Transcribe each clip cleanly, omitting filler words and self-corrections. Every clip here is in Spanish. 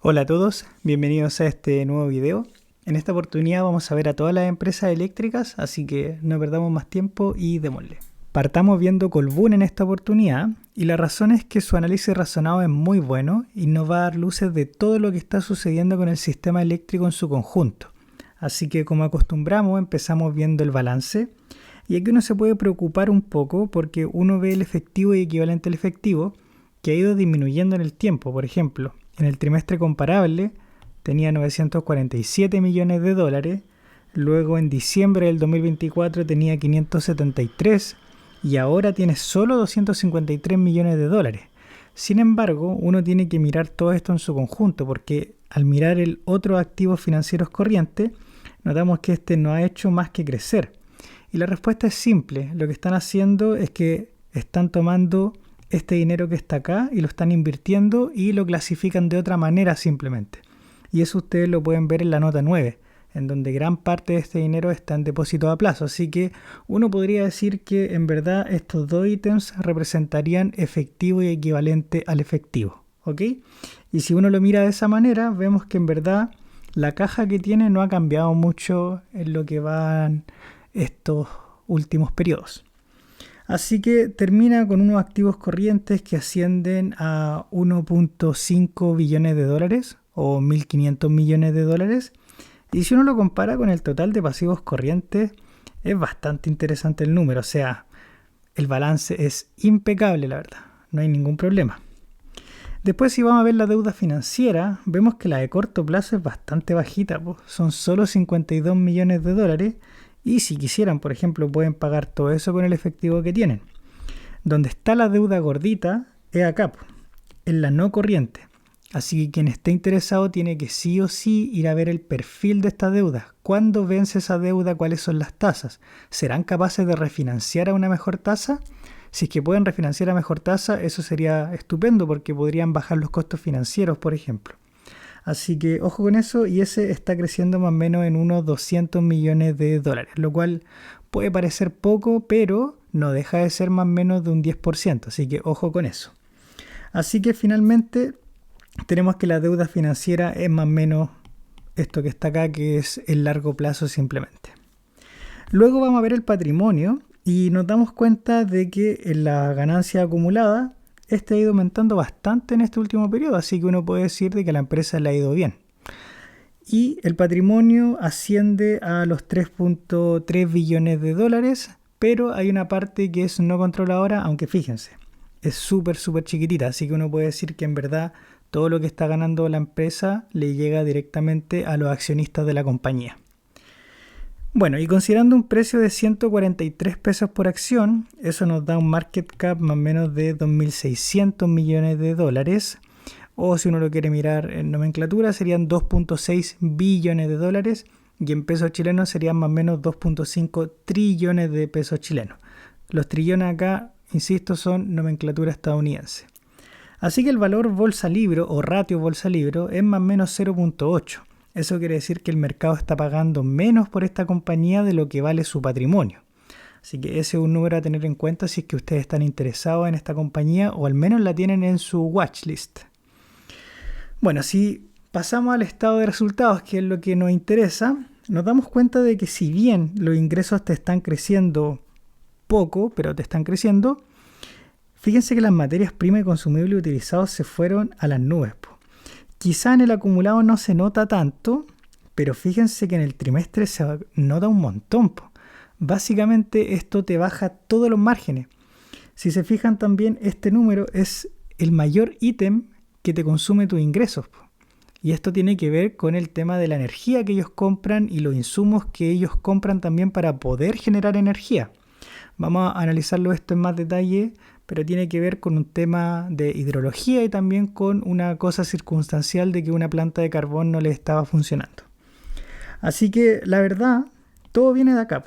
Hola a todos, bienvenidos a este nuevo video. En esta oportunidad vamos a ver a todas las empresas eléctricas, así que no perdamos más tiempo y démosle. Partamos viendo Colbún en esta oportunidad y la razón es que su análisis razonado es muy bueno y nos va a dar luces de todo lo que está sucediendo con el sistema eléctrico en su conjunto. Así que como acostumbramos empezamos viendo el balance y aquí uno se puede preocupar un poco porque uno ve el efectivo y equivalente al efectivo que ha ido disminuyendo en el tiempo. Por ejemplo, en el trimestre comparable tenía 947 millones de dólares, luego en diciembre del 2024 tenía 573 y ahora tiene solo 253 millones de dólares. Sin embargo, uno tiene que mirar todo esto en su conjunto porque al mirar el otro activos financieros corriente, notamos que este no ha hecho más que crecer. Y la respuesta es simple, lo que están haciendo es que están tomando este dinero que está acá y lo están invirtiendo y lo clasifican de otra manera simplemente. Y eso ustedes lo pueden ver en la nota 9, en donde gran parte de este dinero está en depósito a plazo. Así que uno podría decir que en verdad estos dos ítems representarían efectivo y equivalente al efectivo, ¿ok? Y si uno lo mira de esa manera, vemos que en verdad la caja que tiene no ha cambiado mucho en lo que van estos últimos periodos. Así que termina con unos activos corrientes que ascienden a 1.5 billones de dólares o 1.500 millones de dólares. Y si uno lo compara con el total de pasivos corrientes, es bastante interesante el número. O sea, el balance es impecable, la verdad. No hay ningún problema. Después, si vamos a ver la deuda financiera, vemos que la de corto plazo es bastante bajita. Son solo 52 millones de dólares. Y si quisieran, por ejemplo, pueden pagar todo eso con el efectivo que tienen. Donde está la deuda gordita es acá, en la no corriente. Así que quien esté interesado tiene que sí o sí ir a ver el perfil de esta deuda. ¿Cuándo vence esa deuda? ¿Cuáles son las tasas? ¿Serán capaces de refinanciar a una mejor tasa? Si es que pueden refinanciar a mejor tasa, eso sería estupendo porque podrían bajar los costos financieros, por ejemplo. Así que ojo con eso, y ese está creciendo más o menos en unos 200 millones de dólares, lo cual puede parecer poco, pero no deja de ser más o menos de un 10%, así que ojo con eso. Así que finalmente tenemos que la deuda financiera es más o menos esto que está acá, que es el largo plazo simplemente. Luego vamos a ver el patrimonio y nos damos cuenta de que en la ganancia acumulada este ha ido aumentando bastante en este último periodo, así que uno puede decir de que a la empresa le ha ido bien. Y el patrimonio asciende a los 3.3 billones de dólares, pero hay una parte que es no controladora, aunque fíjense, es súper chiquitita, así que uno puede decir que en verdad todo lo que está ganando la empresa le llega directamente a los accionistas de la compañía. Bueno, y considerando un precio de 143 pesos por acción, eso nos da un market cap más o menos de 2.600 millones de dólares. O si uno lo quiere mirar en nomenclatura, serían 2.6 billones de dólares. Y en pesos chilenos serían más o menos 2.5 trillones de pesos chilenos. Los trillones acá, insisto, son nomenclatura estadounidense. Así que el valor bolsa libro o ratio bolsa libro es más o menos 0.8. Eso quiere decir que el mercado está pagando menos por esta compañía de lo que vale su patrimonio. Así que ese es un número a tener en cuenta si es que ustedes están interesados en esta compañía o al menos la tienen en su watchlist. Bueno, si pasamos al estado de resultados, que es lo que nos interesa, nos damos cuenta de que si bien los ingresos te están creciendo poco, pero te están creciendo, fíjense que las materias primas y consumibles utilizados se fueron a las nubes. Quizá en el acumulado no se nota tanto, pero fíjense que en el trimestre se nota un montón. Básicamente esto te baja todos los márgenes. Si se fijan también, este número es el mayor ítem que te consume tus ingresos. Y esto tiene que ver con el tema de la energía que ellos compran y los insumos que ellos compran también para poder generar energía. Vamos a analizarlo esto en más detalle, pero tiene que ver con un tema de hidrología y también con una cosa circunstancial de que una planta de carbón no le estaba funcionando. Así que la verdad, todo viene de acá.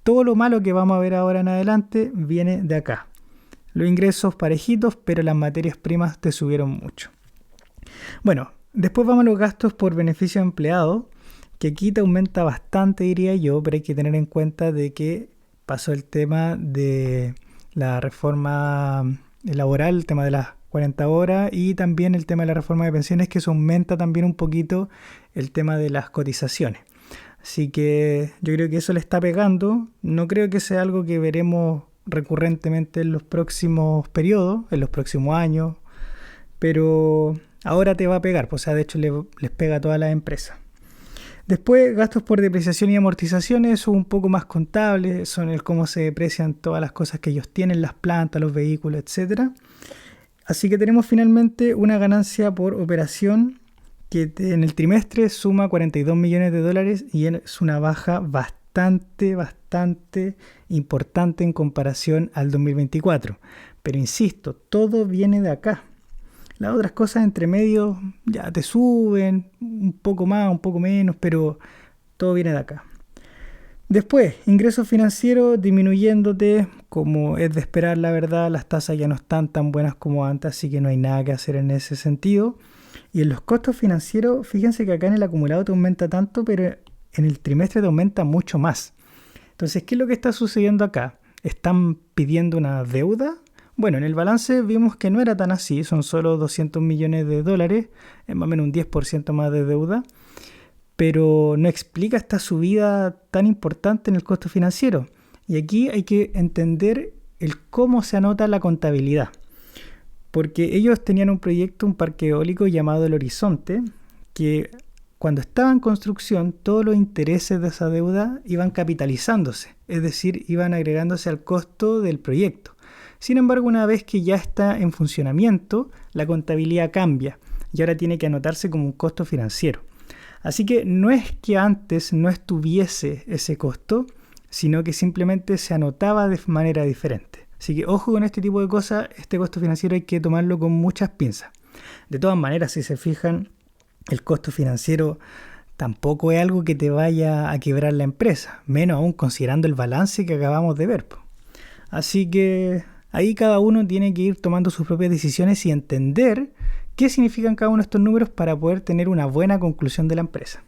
Todo lo malo que vamos a ver ahora en adelante viene de acá. Los ingresos parejitos, pero las materias primas te subieron mucho. Bueno, después vamos a los gastos por beneficio de empleado, que aquí te aumenta bastante, diría yo, pero hay que tener en cuenta de que pasó el tema de la reforma laboral, el tema de las 40 horas, y también el tema de la reforma de pensiones, que eso aumenta también un poquito el tema de las cotizaciones. Así que yo creo que eso le está pegando. No creo que sea algo que veremos recurrentemente en los próximos periodos, en los próximos años, pero ahora te va a pegar, pues, o sea, de hecho les pega a todas las empresas. Después, gastos por depreciación y amortizaciones son un poco más contables, son el cómo se deprecian todas las cosas que ellos tienen, las plantas, los vehículos, etcétera. Así que tenemos finalmente una ganancia por operación que en el trimestre suma 42 millones de dólares y es una baja bastante importante en comparación al 2024. Pero insisto, todo viene de acá. Las otras cosas entre medio ya te suben un poco más, un poco menos, pero todo viene de acá. Después, ingresos financieros disminuyéndote, como es de esperar, la verdad, las tasas ya no están tan buenas como antes, así que no hay nada que hacer en ese sentido. Y en los costos financieros, fíjense que acá en el acumulado te aumenta tanto, pero en el trimestre te aumenta mucho más. Entonces, ¿qué es lo que está sucediendo acá? ¿Están pidiendo una deuda? Bueno, en el balance vimos que no era tan así, son solo 200 millones de dólares, es más o menos un 10% más de deuda, pero no explica esta subida tan importante en el costo financiero. Y aquí hay que entender el cómo se anota la contabilidad, porque ellos tenían un proyecto, un parque eólico llamado El Horizonte, que cuando estaba en construcción todos los intereses de esa deuda iban capitalizándose, es decir, iban agregándose al costo del proyecto. Sin embargo, una vez que ya está en funcionamiento, la contabilidad cambia y ahora tiene que anotarse como un costo financiero. Así que no es que antes no estuviese ese costo, sino que simplemente se anotaba de manera diferente. Así que ojo con este tipo de cosas, este costo financiero hay que tomarlo con muchas pinzas. De todas maneras, si se fijan, el costo financiero tampoco es algo que te vaya a quebrar la empresa, menos aún considerando el balance que acabamos de ver. Así que ahí cada uno tiene que ir tomando sus propias decisiones y entender qué significan cada uno de estos números para poder tener una buena conclusión de la empresa.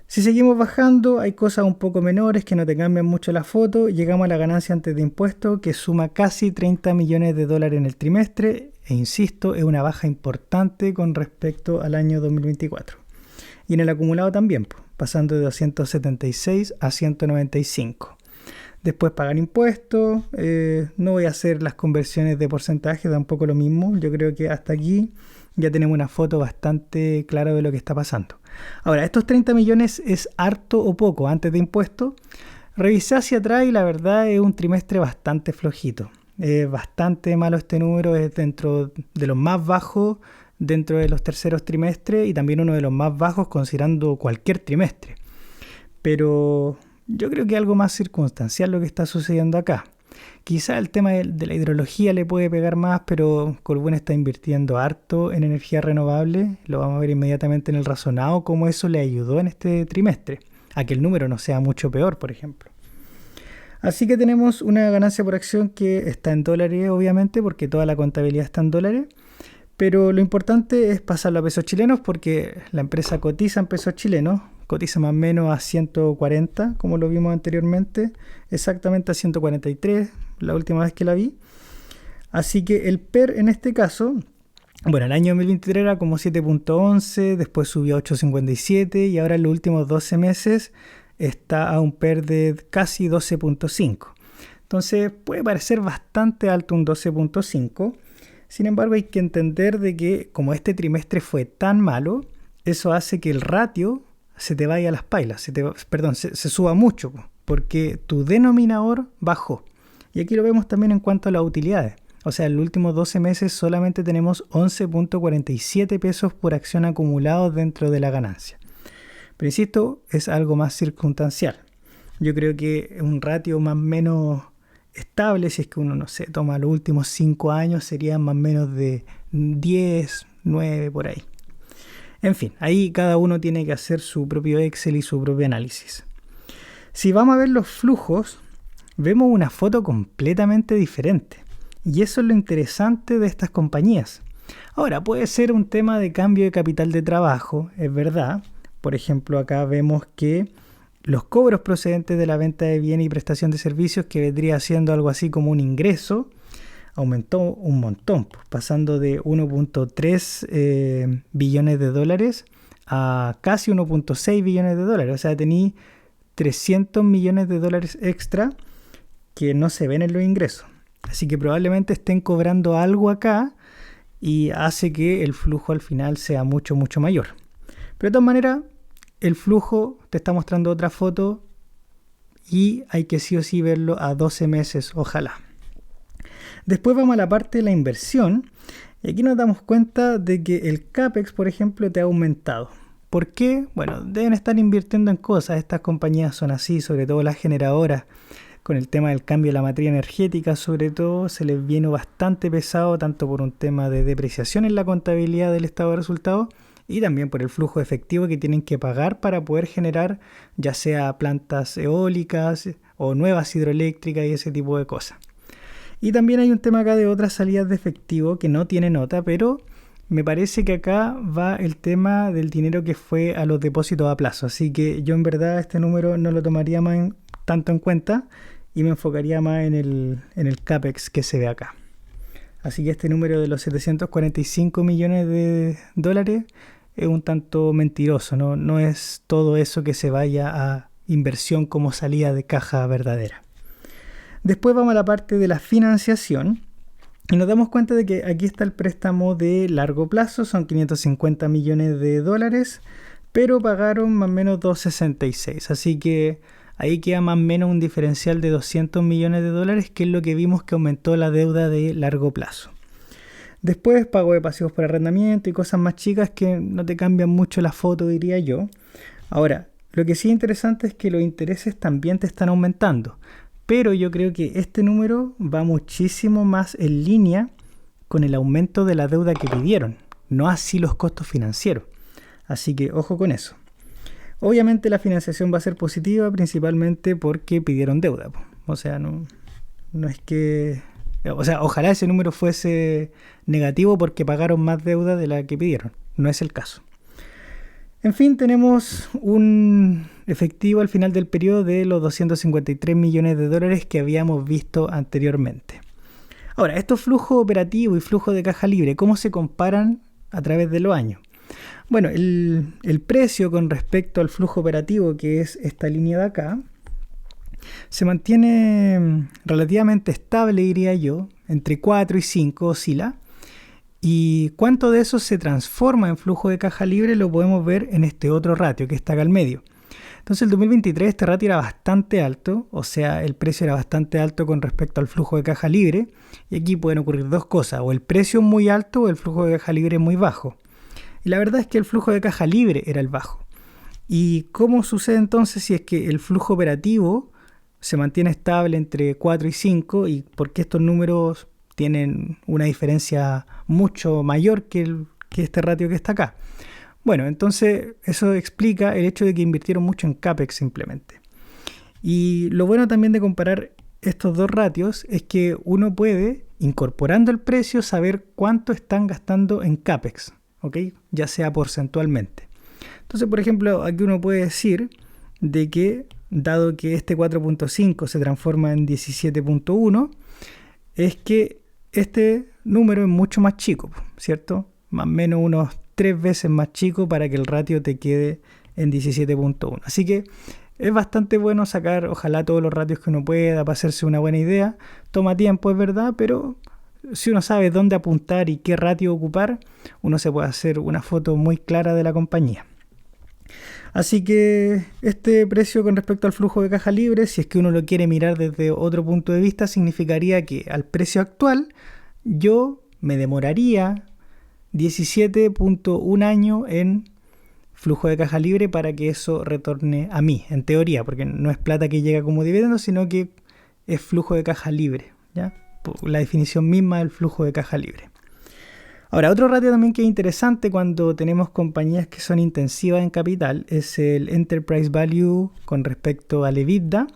Si seguimos bajando, hay cosas un poco menores que no te cambian mucho la foto. Llegamos a la ganancia antes de impuestos, que suma casi 30 millones de dólares en el trimestre. E insisto, es una baja importante con respecto al año 2024. Y en el acumulado también, pasando de 276 a 195. Después pagan impuestos, no voy a hacer las conversiones de porcentaje, tampoco lo mismo. Yo creo que hasta aquí ya tenemos una foto bastante clara de lo que está pasando. Ahora, ¿estos 30 millones es harto o poco antes de impuestos? Revisé hacia atrás y la verdad es un trimestre bastante flojito. Es bastante malo este número, es dentro de los más bajos dentro de los terceros trimestres y también uno de los más bajos considerando cualquier trimestre. Pero yo creo que es algo más circunstancial lo que está sucediendo acá. Quizá el tema de la hidrología le puede pegar más, pero Colbún está invirtiendo harto en energía renovable. Lo vamos a ver inmediatamente en el razonado, cómo eso le ayudó en este trimestre, a que el número no sea mucho peor, por ejemplo. Así que tenemos una ganancia por acción que está en dólares, obviamente, porque toda la contabilidad está en dólares. Pero lo importante es pasarlo a pesos chilenos porque la empresa cotiza en pesos chilenos, cotiza más o menos a 140, como lo vimos anteriormente, exactamente a 143, la última vez que la vi. Así que el PER en este caso, bueno, el año 2023 era como 7.11, después subió a 8.57 y ahora en los últimos 12 meses está a un PER de casi 12.5. Entonces puede parecer bastante alto un 12.5. Sin embargo, hay que entender de que como este trimestre fue tan malo, eso hace que el ratio se te vaya a las pailas, se suba mucho, porque tu denominador bajó. Y aquí lo vemos también en cuanto a las utilidades. O sea, en los últimos 12 meses solamente tenemos 11.47 pesos por acción acumulados dentro de la ganancia. Pero insisto, es algo más circunstancial. Yo creo que un ratio más o menos estable, si es que uno, no sé, toma los últimos 5 años, serían más o menos de 10, 9, por ahí. En fin, ahí cada uno tiene que hacer su propio Excel y su propio análisis. Si vamos a ver los flujos, vemos una foto completamente diferente. Y eso es lo interesante de estas compañías. Ahora, puede ser un tema de cambio de capital de trabajo, es verdad. Por ejemplo, acá vemos que los cobros procedentes de la venta de bienes y prestación de servicios, que vendría siendo algo así como un ingreso, aumentó un montón, pues, pasando de 1.3 billones de dólares a casi 1.6 billones de dólares. O sea, tení 300 millones de dólares extra que no se ven en los ingresos. Así que probablemente estén cobrando algo acá y hace que el flujo al final sea mucho, mucho mayor. Pero de todas maneras, el flujo te está mostrando otra foto y hay que sí o sí verlo a 12 meses, ojalá. Después vamos a la parte de la inversión y aquí nos damos cuenta de que el CAPEX, por ejemplo, te ha aumentado. ¿Por qué? Bueno, deben estar invirtiendo en cosas. Estas compañías son así, sobre todo las generadoras. Con el tema del cambio de la materia energética, sobre todo, se les viene bastante pesado, tanto por un tema de depreciación en la contabilidad del estado de resultados y también por el flujo efectivo que tienen que pagar para poder generar ya sea plantas eólicas o nuevas hidroeléctricas y ese tipo de cosas. Y también hay un tema acá de otras salidas de efectivo que no tiene nota, pero me parece que acá va el tema del dinero que fue a los depósitos a plazo. Así que yo en verdad este número no lo tomaría tanto en cuenta y me enfocaría más en el CAPEX que se ve acá. Así que este número de los 745 millones de dólares es un tanto mentiroso, no es todo eso que se vaya a inversión como salida de caja verdadera. Después vamos a la parte de la financiación y nos damos cuenta de que aquí está el préstamo de largo plazo, son 550 millones de dólares, pero pagaron más o menos 266, así que ahí queda más o menos un diferencial de 200 millones de dólares, que es lo que vimos que aumentó la deuda de largo plazo. Después pago de pasivos por arrendamiento y cosas más chicas que no te cambian mucho la foto, diría yo. Ahora, lo que sí es interesante es que los intereses también te están aumentando, pero yo creo que este número va muchísimo más en línea con el aumento de la deuda que pidieron, no así los costos financieros. Así que ojo con eso. Obviamente la financiación va a ser positiva principalmente porque pidieron deuda. O sea, no es que... O sea, ojalá ese número fuese negativo porque pagaron más deuda de la que pidieron. No es el caso. En fin, tenemos un efectivo al final del periodo de los 253 millones de dólares que habíamos visto anteriormente. Ahora, estos flujos operativos y flujos de caja libre, ¿cómo se comparan a través de los años? Bueno, el precio con respecto al flujo operativo, que es esta línea de acá, se mantiene relativamente estable, diría yo, entre 4 y 5 oscila. Y cuánto de eso se transforma en flujo de caja libre lo podemos ver en este otro ratio que está acá al medio. Entonces el 2023 este ratio era bastante alto, o sea, el precio era bastante alto con respecto al flujo de caja libre. Y aquí pueden ocurrir dos cosas, o el precio es muy alto o el flujo de caja libre es muy bajo. Y la verdad es que el flujo de caja libre era el bajo. ¿Y cómo sucede entonces si es que el flujo operativo se mantiene estable entre 4 y 5? ¿Y por qué estos números tienen una diferencia mucho mayor que este ratio que está acá? Bueno, entonces eso explica el hecho de que invirtieron mucho en CAPEX simplemente. Y lo bueno también de comparar estos dos ratios es que uno puede, incorporando el precio, saber cuánto están gastando en CAPEX. ¿Okay? Ya sea porcentualmente. Entonces, por ejemplo, aquí uno puede decir de que, dado que este 4.5 se transforma en 17.1, es que este número es mucho más chico, ¿cierto? Más o menos unos 3 veces más chico para que el ratio te quede en 17.1. Así que es bastante bueno sacar, ojalá, todos los ratios que uno pueda para hacerse una buena idea. Toma tiempo, es verdad, pero si uno sabe dónde apuntar y qué ratio ocupar, uno se puede hacer una foto muy clara de la compañía. Así que este precio con respecto al flujo de caja libre, si es que uno lo quiere mirar desde otro punto de vista, significaría que al precio actual yo me demoraría 17.1 años en flujo de caja libre para que eso retorne a mí, en teoría, porque no es plata que llega como dividendo, sino que es flujo de caja libre, ¿ya? La definición misma del flujo de caja libre. Ahora, otro ratio también que es interesante cuando tenemos compañías que son intensivas en capital es el Enterprise Value con respecto al EBITDA,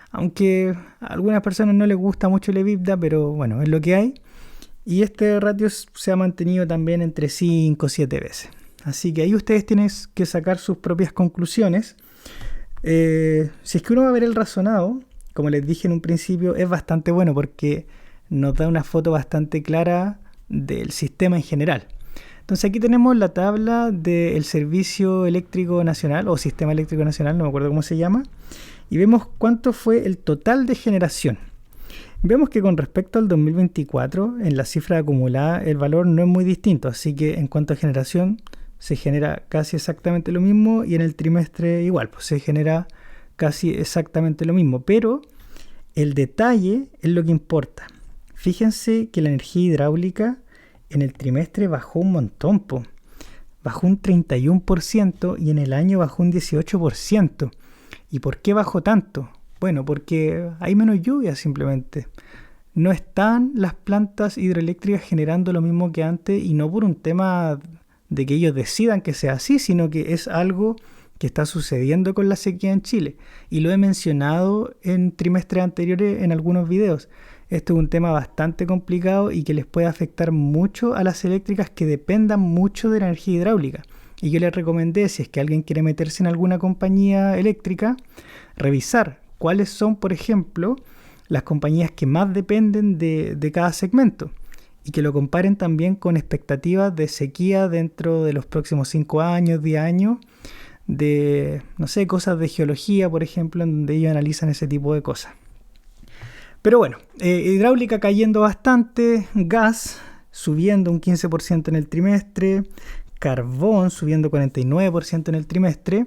aunque a algunas personas no les gusta mucho el EBITDA, pero bueno, es lo que hay. Y este ratio se ha mantenido también entre 5 o 7 veces. Así que ahí ustedes tienen que sacar sus propias conclusiones. Si es que uno va a ver el razonado, como les dije en un principio, es bastante bueno porque nos da una foto bastante clara del sistema en general. Entonces aquí tenemos la tabla del Servicio Eléctrico Nacional o Sistema Eléctrico Nacional, no me acuerdo cómo se llama, y vemos cuánto fue el total de generación. Vemos que con respecto al 2024, en la cifra acumulada, el valor no es muy distinto, así que en cuanto a generación, se genera casi exactamente lo mismo y en el trimestre igual, pues se genera casi exactamente lo mismo, pero el detalle es lo que importa. Fíjense que la energía hidráulica en el trimestre bajó un montón, bajó un 31% y en el año bajó un 18%. ¿Y por qué bajó tanto? Bueno, porque hay menos lluvia simplemente. No están las plantas hidroeléctricas generando lo mismo que antes y no por un tema de que ellos decidan que sea así, sino que es algo que está sucediendo con la sequía en Chile. Y lo he mencionado en trimestres anteriores en algunos videos. Esto es un tema bastante complicado y que les puede afectar mucho a las eléctricas que dependan mucho de la energía hidráulica. Y yo les recomendé, si es que alguien quiere meterse en alguna compañía eléctrica, revisar cuáles son, por ejemplo, las compañías que más dependen de cada segmento y que lo comparen también con expectativas de sequía dentro de los próximos 5 años, 10 años, de, no sé, cosas de geología, por ejemplo, en donde ellos analizan ese tipo de cosas. Pero bueno, hidráulica cayendo bastante, gas subiendo un 15% en el trimestre, carbón subiendo 49% en el trimestre.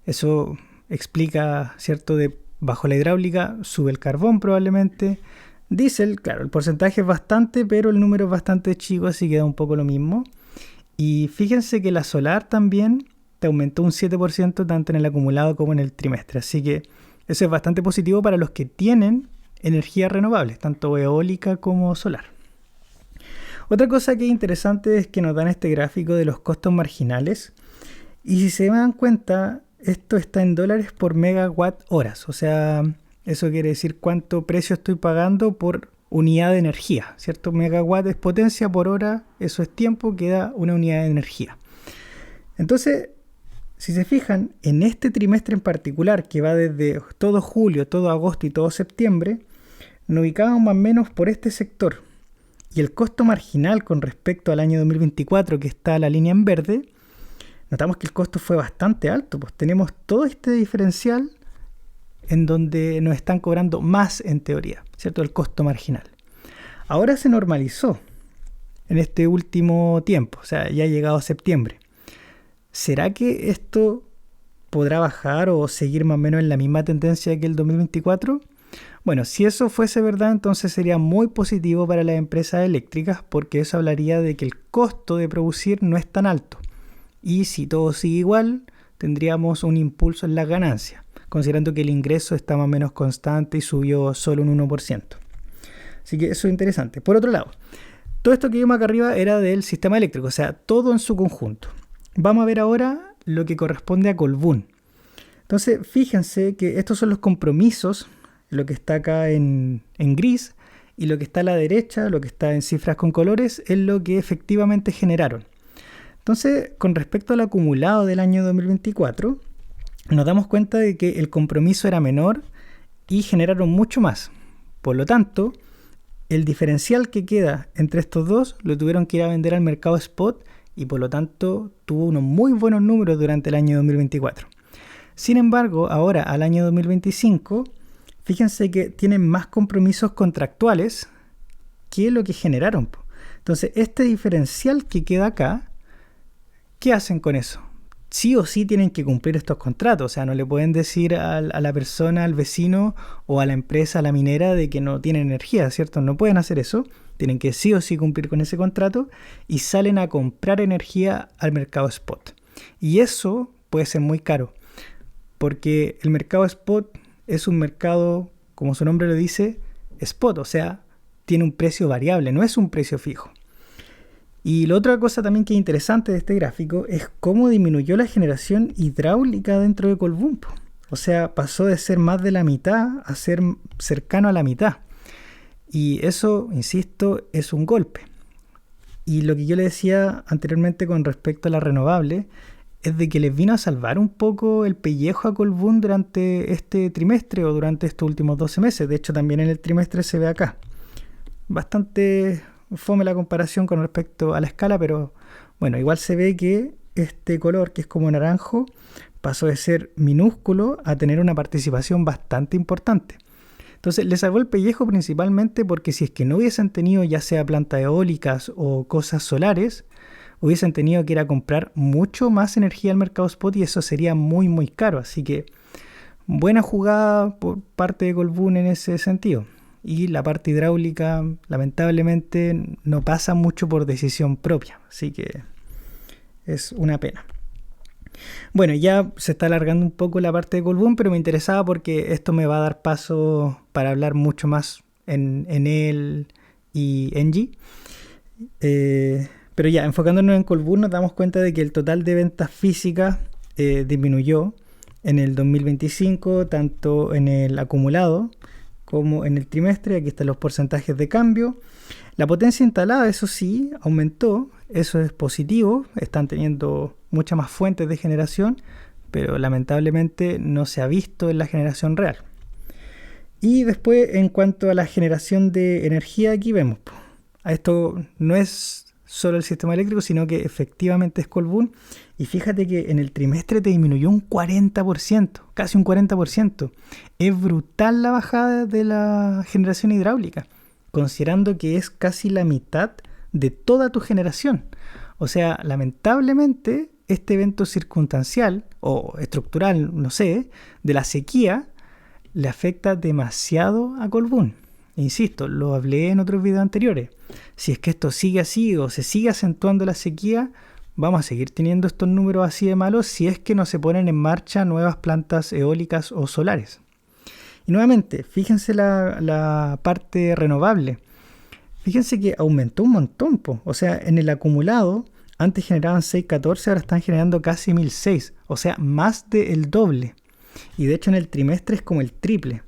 Eso explica, ¿cierto?, de bajo la hidráulica sube el carbón probablemente. Diésel, claro, el porcentaje es bastante, pero el número es bastante chico, así que da un poco lo mismo. Y fíjense que la solar también te aumentó un 7% tanto en el acumulado como en el trimestre. Así que eso es bastante positivo para los que tienen energías renovables, tanto eólica como solar. Otra cosa que es interesante es que nos dan este gráfico de los costos marginales. Y si se dan cuenta, esto está en dólares por megawatt horas. O sea, eso quiere decir cuánto precio estoy pagando por unidad de energía, ¿cierto? Megawatt es potencia por hora, eso es tiempo, que da una unidad de energía. Entonces, si se fijan, en este trimestre en particular, que va desde todo julio, todo agosto y todo septiembre, nos ubicamos más o menos por este sector. Y el costo marginal con respecto al año 2024, que está la línea en verde, notamos que el costo fue bastante alto, pues tenemos todo este diferencial en donde nos están cobrando más en teoría, ¿cierto? El costo marginal. Ahora se normalizó en este último tiempo, o sea, ya ha llegado a septiembre. ¿Será que esto podrá bajar o seguir más o menos en la misma tendencia que el 2024? Bueno, si eso fuese verdad, entonces sería muy positivo para las empresas eléctricas porque eso hablaría de que el costo de producir no es tan alto. Y si todo sigue igual, tendríamos un impulso en las ganancias, considerando que el ingreso está más o menos constante y subió solo un 1%. Así que eso es interesante. Por otro lado, todo esto que vimos acá arriba era del sistema eléctrico, o sea, todo en su conjunto. Vamos a ver ahora lo que corresponde a Colbún. Entonces, fíjense que estos son los compromisos, lo que está acá en gris, y lo que está a la derecha, lo que está en cifras con colores, es lo que efectivamente generaron. Entonces, con respecto al acumulado del año 2024, nos damos cuenta de que el compromiso era menor y generaron mucho más. Por lo tanto, el diferencial que queda entre estos dos lo tuvieron que ir a vender al mercado spot y por lo tanto tuvo unos muy buenos números durante el año 2024. Sin embargo, ahora al año 2025, fíjense que tienen más compromisos contractuales que lo que generaron. Entonces, este diferencial que queda acá, ¿qué hacen con eso? Sí o sí tienen que cumplir estos contratos, o sea, no le pueden decir a la persona, al vecino o a la empresa, a la minera, de que no tienen energía, ¿cierto? No pueden hacer eso, tienen que sí o sí cumplir con ese contrato y salen a comprar energía al mercado spot. Y eso puede ser muy caro, porque el mercado spot es un mercado, como su nombre lo dice, spot, o sea, tiene un precio variable, no es un precio fijo. Y la otra cosa también que es interesante de este gráfico es cómo disminuyó la generación hidráulica dentro de Colbún. O sea, pasó de ser más de la mitad a ser cercano a la mitad. Y eso, insisto, es un golpe. Y lo que yo le decía anteriormente con respecto a la renovable es de que les vino a salvar un poco el pellejo a Colbún durante este trimestre o durante estos últimos 12 meses. De hecho, también en el trimestre se ve acá. bastante fome la comparación con respecto a la escala, pero bueno, igual se ve que este color, que es como naranjo, pasó de ser minúsculo a tener una participación bastante importante. Entonces le salvó el pellejo principalmente porque si es que no hubiesen tenido ya sea plantas eólicas o cosas solares, hubiesen tenido que ir a comprar mucho más energía al mercado spot y eso sería muy muy caro. Así que buena jugada por parte de Colbún en ese sentido. Y la parte hidráulica lamentablemente no pasa mucho por decisión propia. Así que es una pena. Bueno, ya se está alargando un poco la parte de Colbún, pero me interesaba porque esto me va a dar paso para hablar mucho más en él y Engie. Pero ya, enfocándonos en Colbún, nos damos cuenta de que el total de ventas físicas disminuyó en el 2025, tanto en el acumulado como en el trimestre. Aquí están los porcentajes de cambio. La potencia instalada, eso sí, aumentó. Eso es positivo. Están teniendo muchas más fuentes de generación, pero lamentablemente no se ha visto en la generación real. Y después, en cuanto a la generación de energía, aquí vemos, esto no es solo el sistema eléctrico, sino que efectivamente es Colbún. Y fíjate que en el trimestre te disminuyó un 40%, casi un 40%. Es brutal la bajada de la generación hidráulica, considerando que es casi la mitad de toda tu generación. O sea, lamentablemente, este evento circunstancial o estructural, no sé, de la sequía, le afecta demasiado a Colbún. Insisto, lo hablé en otros videos anteriores. Si es que esto sigue así o se sigue acentuando la sequía, vamos a seguir teniendo estos números así de malos si es que no se ponen en marcha nuevas plantas eólicas o solares. Y nuevamente, fíjense la parte renovable. Fíjense que aumentó un montón. O sea, en el acumulado, antes generaban 614, ahora están generando casi 1006. O sea, más del doble. Y de hecho en el trimestre es como el triple.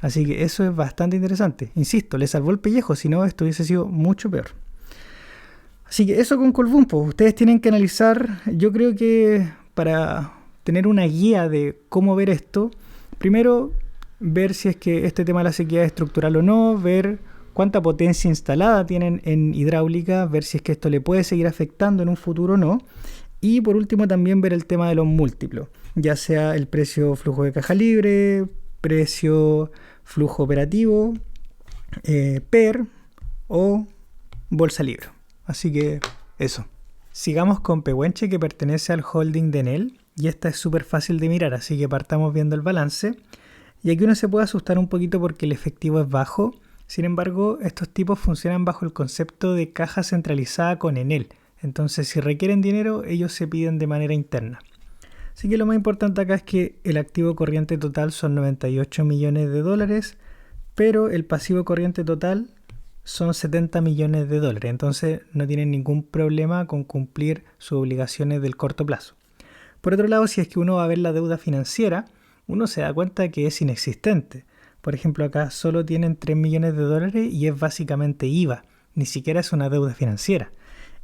Así que eso es bastante interesante. Insisto, le salvó el pellejo, si no esto hubiese sido mucho peor. Así que eso con Colbún, pues ustedes tienen que analizar, yo creo que para tener una guía de cómo ver esto, primero ver si es que este tema de la sequía es estructural o no, ver cuánta potencia instalada tienen en hidráulica, ver si es que esto le puede seguir afectando en un futuro o no. Y por último también ver el tema de los múltiplos, ya sea el precio flujo de caja libre, precio flujo operativo, PER o bolsa libre. Así que eso. Sigamos con Pehuenche, que pertenece al holding de Enel, y esta es súper fácil de mirar, así que partamos viendo el balance. Y aquí uno se puede asustar un poquito porque el efectivo es bajo. Sin embargo, estos tipos funcionan bajo el concepto de caja centralizada con Enel. Entonces, si requieren dinero, ellos se piden de manera interna. Así que lo más importante acá es que el activo corriente total son 98 millones de dólares, pero el pasivo corriente total son 70 millones de dólares. Entonces, no tienen ningún problema con cumplir sus obligaciones del corto plazo. Por otro lado, si es que uno va a ver la deuda financiera, uno se da cuenta que es inexistente. Por ejemplo, acá solo tienen 3 millones de dólares y es básicamente IVA. Ni siquiera es una deuda financiera.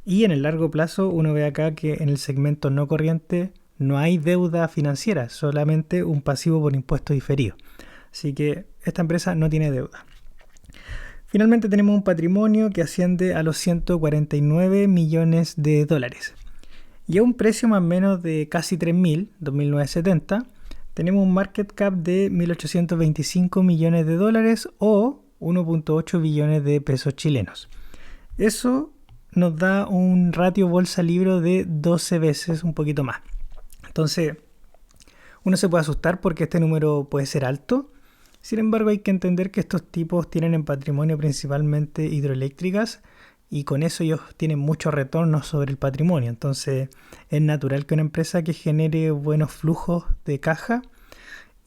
Y en el largo plazo uno ve acá que en el segmento no corriente no hay deuda financiera, solamente un pasivo por impuesto diferido. Así que esta empresa no tiene deuda. Finalmente tenemos un patrimonio que asciende a los 149 millones de dólares. Y a un precio más o menos de casi 3.000, 2.970, tenemos un market cap de 1.825 millones de dólares o 1.8 billones de pesos chilenos. Eso nos da un ratio bolsa libre de 12 veces, un poquito más. Entonces, uno se puede asustar porque este número puede ser alto. Sin embargo, hay que entender que estos tipos tienen en patrimonio principalmente hidroeléctricas y con eso ellos tienen muchos retornos sobre el patrimonio. Entonces, es natural que una empresa que genere buenos flujos de caja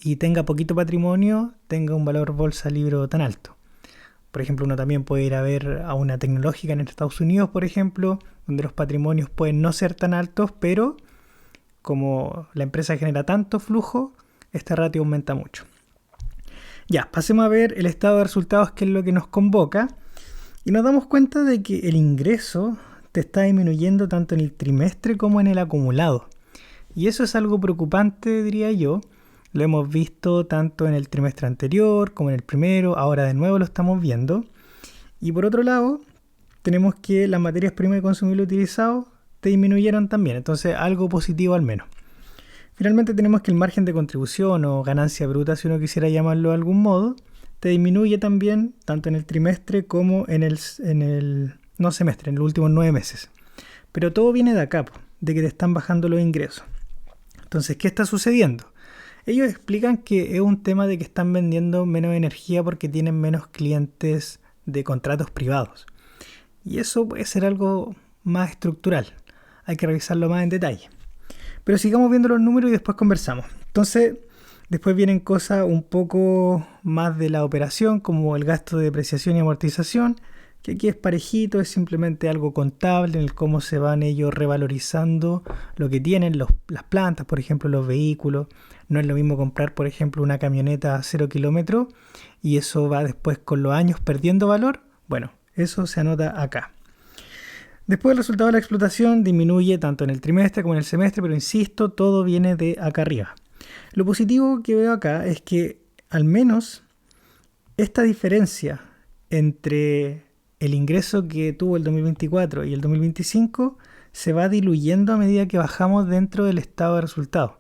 y tenga poquito patrimonio tenga un valor bolsa libre tan alto. Por ejemplo, uno también puede ir a ver a una tecnológica en Estados Unidos, por ejemplo, donde los patrimonios pueden no ser tan altos, pero como la empresa genera tanto flujo, este ratio aumenta mucho. Ya, pasemos a ver el estado de resultados, que es lo que nos convoca, y nos damos cuenta de que el ingreso te está disminuyendo tanto en el trimestre como en el acumulado. Y eso es algo preocupante, diría yo. Lo hemos visto tanto en el trimestre anterior como en el primero, ahora de nuevo lo estamos viendo. Y por otro lado, tenemos que las materias primas y consumibles utilizados te disminuyeron también, entonces algo positivo al menos. Finalmente tenemos que el margen de contribución o ganancia bruta, si uno quisiera llamarlo de algún modo, te disminuye también tanto en el trimestre como en el no semestre, en los últimos 9 meses. Pero todo viene de acá, de que te están bajando los ingresos. Entonces, ¿qué está sucediendo? Ellos explican que es un tema de que están vendiendo menos energía porque tienen menos clientes de contratos privados. Y eso puede ser algo más estructural. Hay que revisarlo más en detalle. Pero sigamos viendo los números y después conversamos. Entonces, después vienen cosas un poco más de la operación, como el gasto de depreciación y amortización, que aquí es parejito, es simplemente algo contable en el cómo se van ellos revalorizando lo que tienen las plantas, por ejemplo, los vehículos. No es lo mismo comprar, por ejemplo, una camioneta a 0 kilómetros y eso va después con los años perdiendo valor. Bueno, eso se anota acá. Después el resultado de la explotación disminuye tanto en el trimestre como en el semestre, pero insisto, todo viene de acá arriba. Lo positivo que veo acá es que al menos esta diferencia entre el ingreso que tuvo el 2024 y el 2025 se va diluyendo a medida que bajamos dentro del estado de resultados.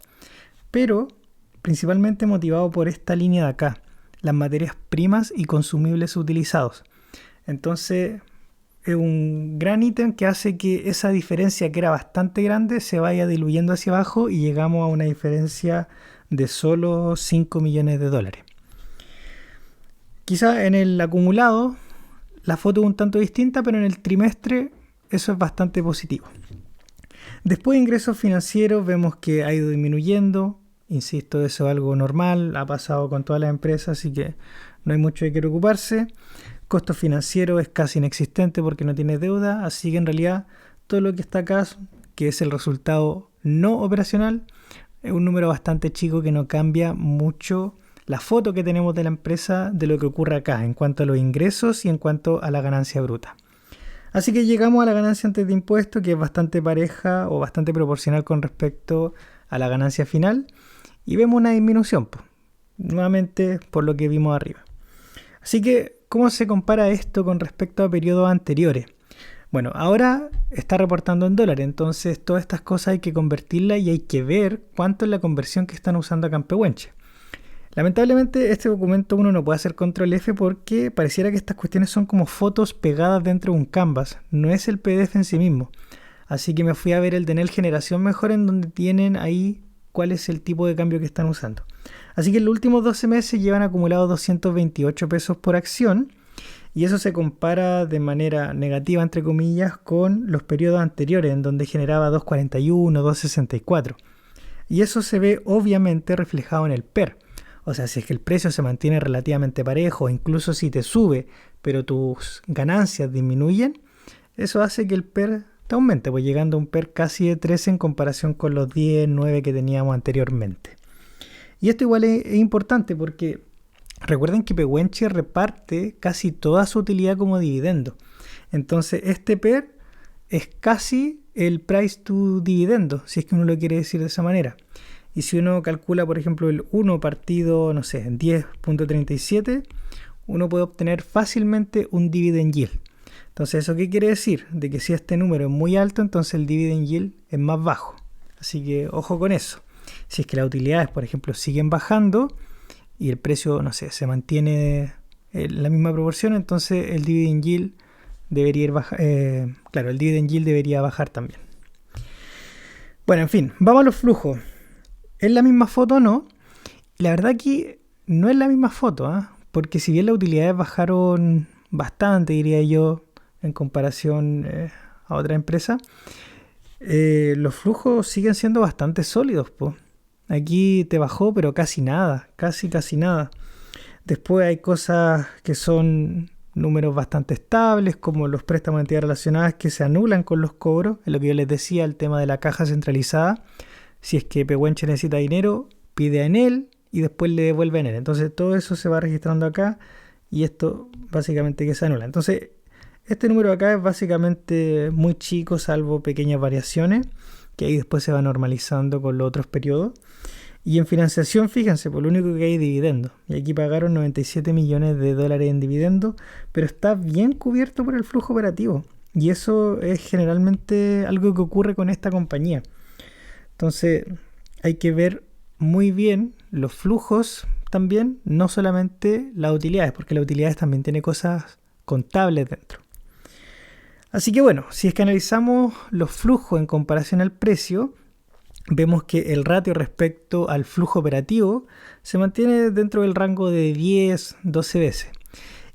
Pero principalmente motivado por esta línea de acá, las materias primas y consumibles utilizados. Entonces es un gran ítem que hace que esa diferencia que era bastante grande se vaya diluyendo hacia abajo y llegamos a una diferencia de solo 5 millones de dólares. Quizá en el acumulado la foto es un tanto distinta, pero en el trimestre eso es bastante positivo. Después de ingresos financieros vemos que ha ido disminuyendo. Insisto, eso es algo normal, ha pasado con todas las empresas, así que no hay mucho de qué preocuparse. Costo financiero es casi inexistente porque no tiene deuda, así que en realidad todo lo que está acá, que es el resultado no operacional, es un número bastante chico que no cambia mucho la foto que tenemos de la empresa de lo que ocurre acá en cuanto a los ingresos y en cuanto a la ganancia bruta. Así que llegamos a la ganancia antes de impuestos, que es bastante pareja o bastante proporcional con respecto a la ganancia final, y vemos una disminución, nuevamente por lo que vimos arriba. Así que, ¿cómo se compara esto con respecto a periodos anteriores? Bueno, ahora está reportando en dólares, entonces todas estas cosas hay que convertirlas y hay que ver cuánto es la conversión que están usando acá en Pehuenche. Lamentablemente este documento uno no puede hacer control F porque pareciera que estas cuestiones son como fotos pegadas dentro de un canvas, no es el PDF en sí mismo. Así que me fui a ver el de Enel Generación Mejor, en donde tienen ahí cuál es el tipo de cambio que están usando. Así que en los últimos 12 meses llevan acumulado 228 pesos por acción y eso se compara de manera negativa, entre comillas, con los periodos anteriores en donde generaba 241, 264. Y eso se ve obviamente reflejado en el PER. O sea, si es que el precio se mantiene relativamente parejo, incluso si te sube, pero tus ganancias disminuyen, eso hace que el PER te aumente, pues llegando a un PER casi de 13 en comparación con los 10, 9 que teníamos anteriormente. Y esto igual es importante porque recuerden que Pehuenche reparte casi toda su utilidad como dividendo. Entonces este PER es casi el price to dividendo, si es que uno lo quiere decir de esa manera. Y si uno calcula, por ejemplo, el 1 partido, no sé, en 10.37, uno puede obtener fácilmente un dividend yield. Entonces, ¿eso qué quiere decir? De que si este número es muy alto, entonces el dividend yield es más bajo. Así que ojo con eso. Si es que las utilidades, por ejemplo, siguen bajando y el precio, no sé, se mantiene en la misma proporción, entonces el dividend yield debería ir claro, el dividend yield debería bajar también. Bueno, en fin, vamos a los flujos. ¿Es la misma foto o no? La verdad que no es la misma foto, porque si bien las utilidades bajaron bastante, diría yo, en comparación a otra empresa, los flujos siguen siendo bastante sólidos, po. Aquí te bajó, pero casi nada, casi nada. Después hay cosas que son números bastante estables, como los préstamos de entidades relacionadas que se anulan con los cobros, es lo que yo les decía, el tema de la caja centralizada. Si es que Pehuenche necesita dinero, pide a Enel y después le devuelve a Enel. Entonces todo eso se va registrando acá y esto básicamente que se anula. Entonces este número acá es básicamente muy chico, salvo pequeñas variaciones, que ahí después se va normalizando con los otros periodos. Y en financiación, fíjense, por lo único que hay dividendos. Y aquí pagaron 97 millones de dólares en dividendos, pero está bien cubierto por el flujo operativo. Y eso es generalmente algo que ocurre con esta compañía. Entonces hay que ver muy bien los flujos también, no solamente las utilidades, porque las utilidades también tienen cosas contables dentro. Así que bueno, si es que analizamos los flujos en comparación al precio, vemos que el ratio respecto al flujo operativo se mantiene dentro del rango de 10-12 veces.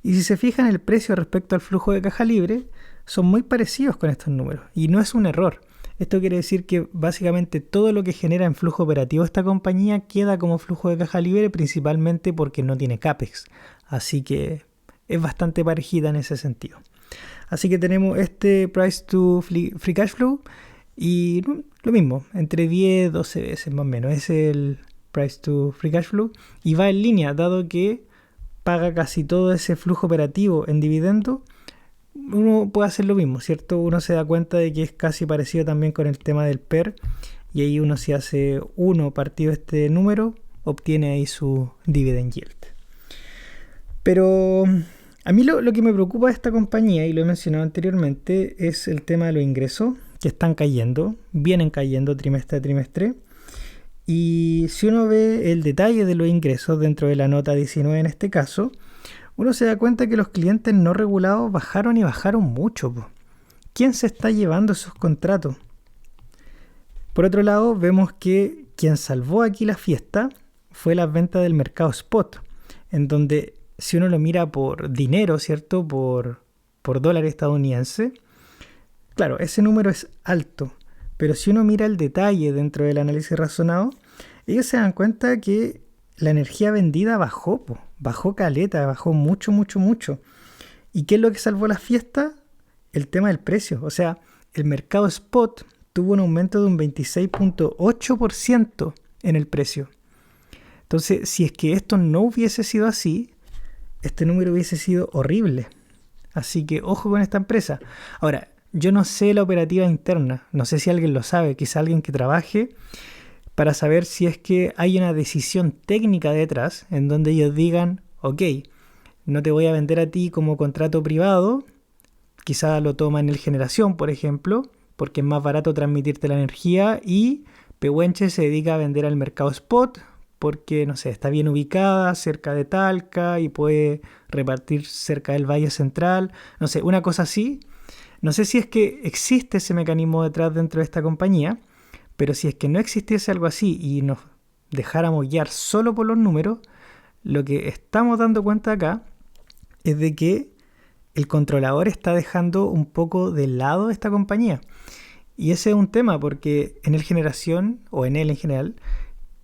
Y si se fijan, el precio respecto al flujo de caja libre son muy parecidos con estos números. Y no es un error. Esto quiere decir que básicamente todo lo que genera en flujo operativo esta compañía queda como flujo de caja libre, principalmente porque no tiene CAPEX. Así que es bastante parejita en ese sentido. Así que tenemos este price to free cash flow y lo mismo, entre 10-12 veces más o menos. Es el price to free cash flow y va en línea, dado que paga casi todo ese flujo operativo en dividendo. Uno puede hacer lo mismo, ¿cierto? Uno se da cuenta de que es casi parecido también con el tema del PER, y ahí uno, si hace 1 partido este número, obtiene ahí su dividend yield. Pero a mí lo que me preocupa de esta compañía, y lo he mencionado anteriormente, es el tema de los ingresos, que están cayendo, vienen cayendo trimestre a trimestre. Y si uno ve el detalle de los ingresos dentro de la nota 19 en este caso, uno se da cuenta que los clientes no regulados bajaron y bajaron mucho. ¿Quién se está llevando esos contratos? Por otro lado, vemos que quien salvó aquí la fiesta fue la venta del mercado spot, en donde si uno lo mira por dinero, ¿cierto? Por dólar estadounidense, claro, ese número es alto, pero si uno mira el detalle dentro del análisis razonado, ellos se dan cuenta que la energía vendida bajó, bajó caleta, bajó mucho. ¿Y qué es lo que salvó la fiesta? El tema del precio. O sea, el mercado spot tuvo un aumento de un 26.8% en el precio. Entonces, si es que esto no hubiese sido así, este número hubiese sido horrible. Así que ojo con esta empresa. Ahora, yo no sé la operativa interna, no sé si alguien lo sabe, quizá alguien que trabaje, para saber si es que hay una decisión técnica detrás en donde ellos digan, ok, no te voy a vender a ti como contrato privado, quizá lo toma en el generación, por ejemplo, porque es más barato transmitirte la energía, y Pehuenche se dedica a vender al mercado spot porque, no sé, está bien ubicada cerca de Talca y puede repartir cerca del Valle Central, no sé, una cosa así. No sé si es que existe ese mecanismo detrás dentro de esta compañía, pero si es que no existiese algo así y nos dejáramos guiar solo por los números, lo que estamos dando cuenta acá es de que el controlador está dejando un poco de lado esta compañía. Y ese es un tema porque en el generación, o en él en general,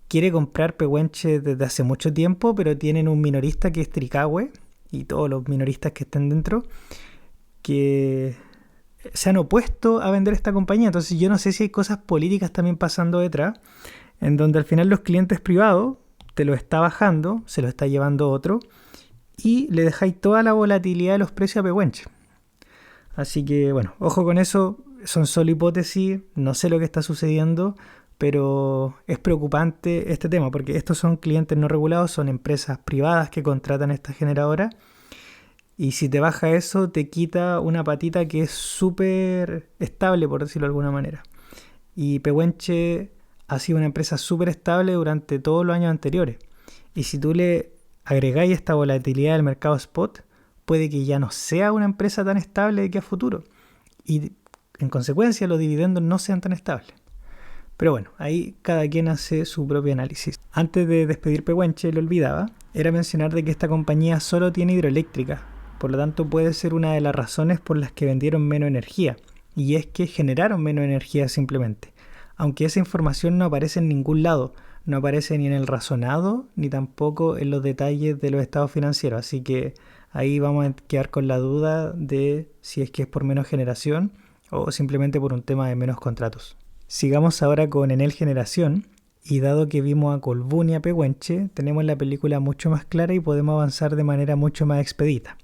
quiere comprar Pehuenche desde hace mucho tiempo, pero tienen un minorista que es Tricahue y todos los minoristas que estén dentro, que se han opuesto a vender esta compañía. Entonces yo no sé si hay cosas políticas también pasando detrás, en donde al final los clientes privados te lo está bajando, se lo está llevando otro, y le dejáis toda la volatilidad de los precios a Pehuenche. Así que bueno, ojo con eso, son solo hipótesis, no sé lo que está sucediendo, pero es preocupante este tema, porque estos son clientes no regulados, son empresas privadas que contratan esta generadora. Y si te baja eso, te quita una patita que es súper estable, por decirlo de alguna manera. Y Pehuenche ha sido una empresa súper estable durante todos los años anteriores. Y si tú le agregáis esta volatilidad del mercado spot, puede que ya no sea una empresa tan estable de que a futuro. Y en consecuencia los dividendos no sean tan estables. Pero bueno, ahí cada quien hace su propio análisis. Antes de despedir Pehuenche, lo olvidaba, era mencionar de que esta compañía solo tiene hidroeléctrica. Por lo tanto, puede ser una de las razones por las que vendieron menos energía. Y es que generaron menos energía simplemente. Aunque esa información no aparece en ningún lado. No aparece ni en el razonado, ni tampoco en los detalles de los estados financieros. Así que ahí vamos a quedar con la duda de si es que es por menos generación o simplemente por un tema de menos contratos. Sigamos ahora con Enel Generación. Y dado que vimos a Colbún y a Pehuenche, tenemos la película mucho más clara y podemos avanzar de manera mucho más expedita.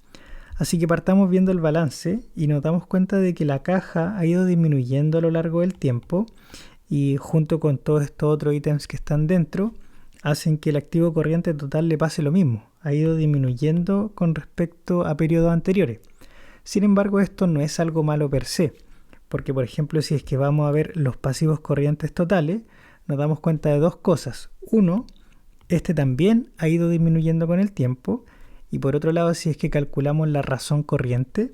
Así que partamos viendo el balance y nos damos cuenta de que la caja ha ido disminuyendo a lo largo del tiempo y junto con todos estos otros ítems que están dentro, hacen que el activo corriente total le pase lo mismo. Ha ido disminuyendo con respecto a periodos anteriores. Sin embargo, esto no es algo malo per se, porque por ejemplo, si es que vamos a ver los pasivos corrientes totales, nos damos cuenta de dos cosas. Uno, este también ha ido disminuyendo con el tiempo, y por otro lado, si es que calculamos la razón corriente,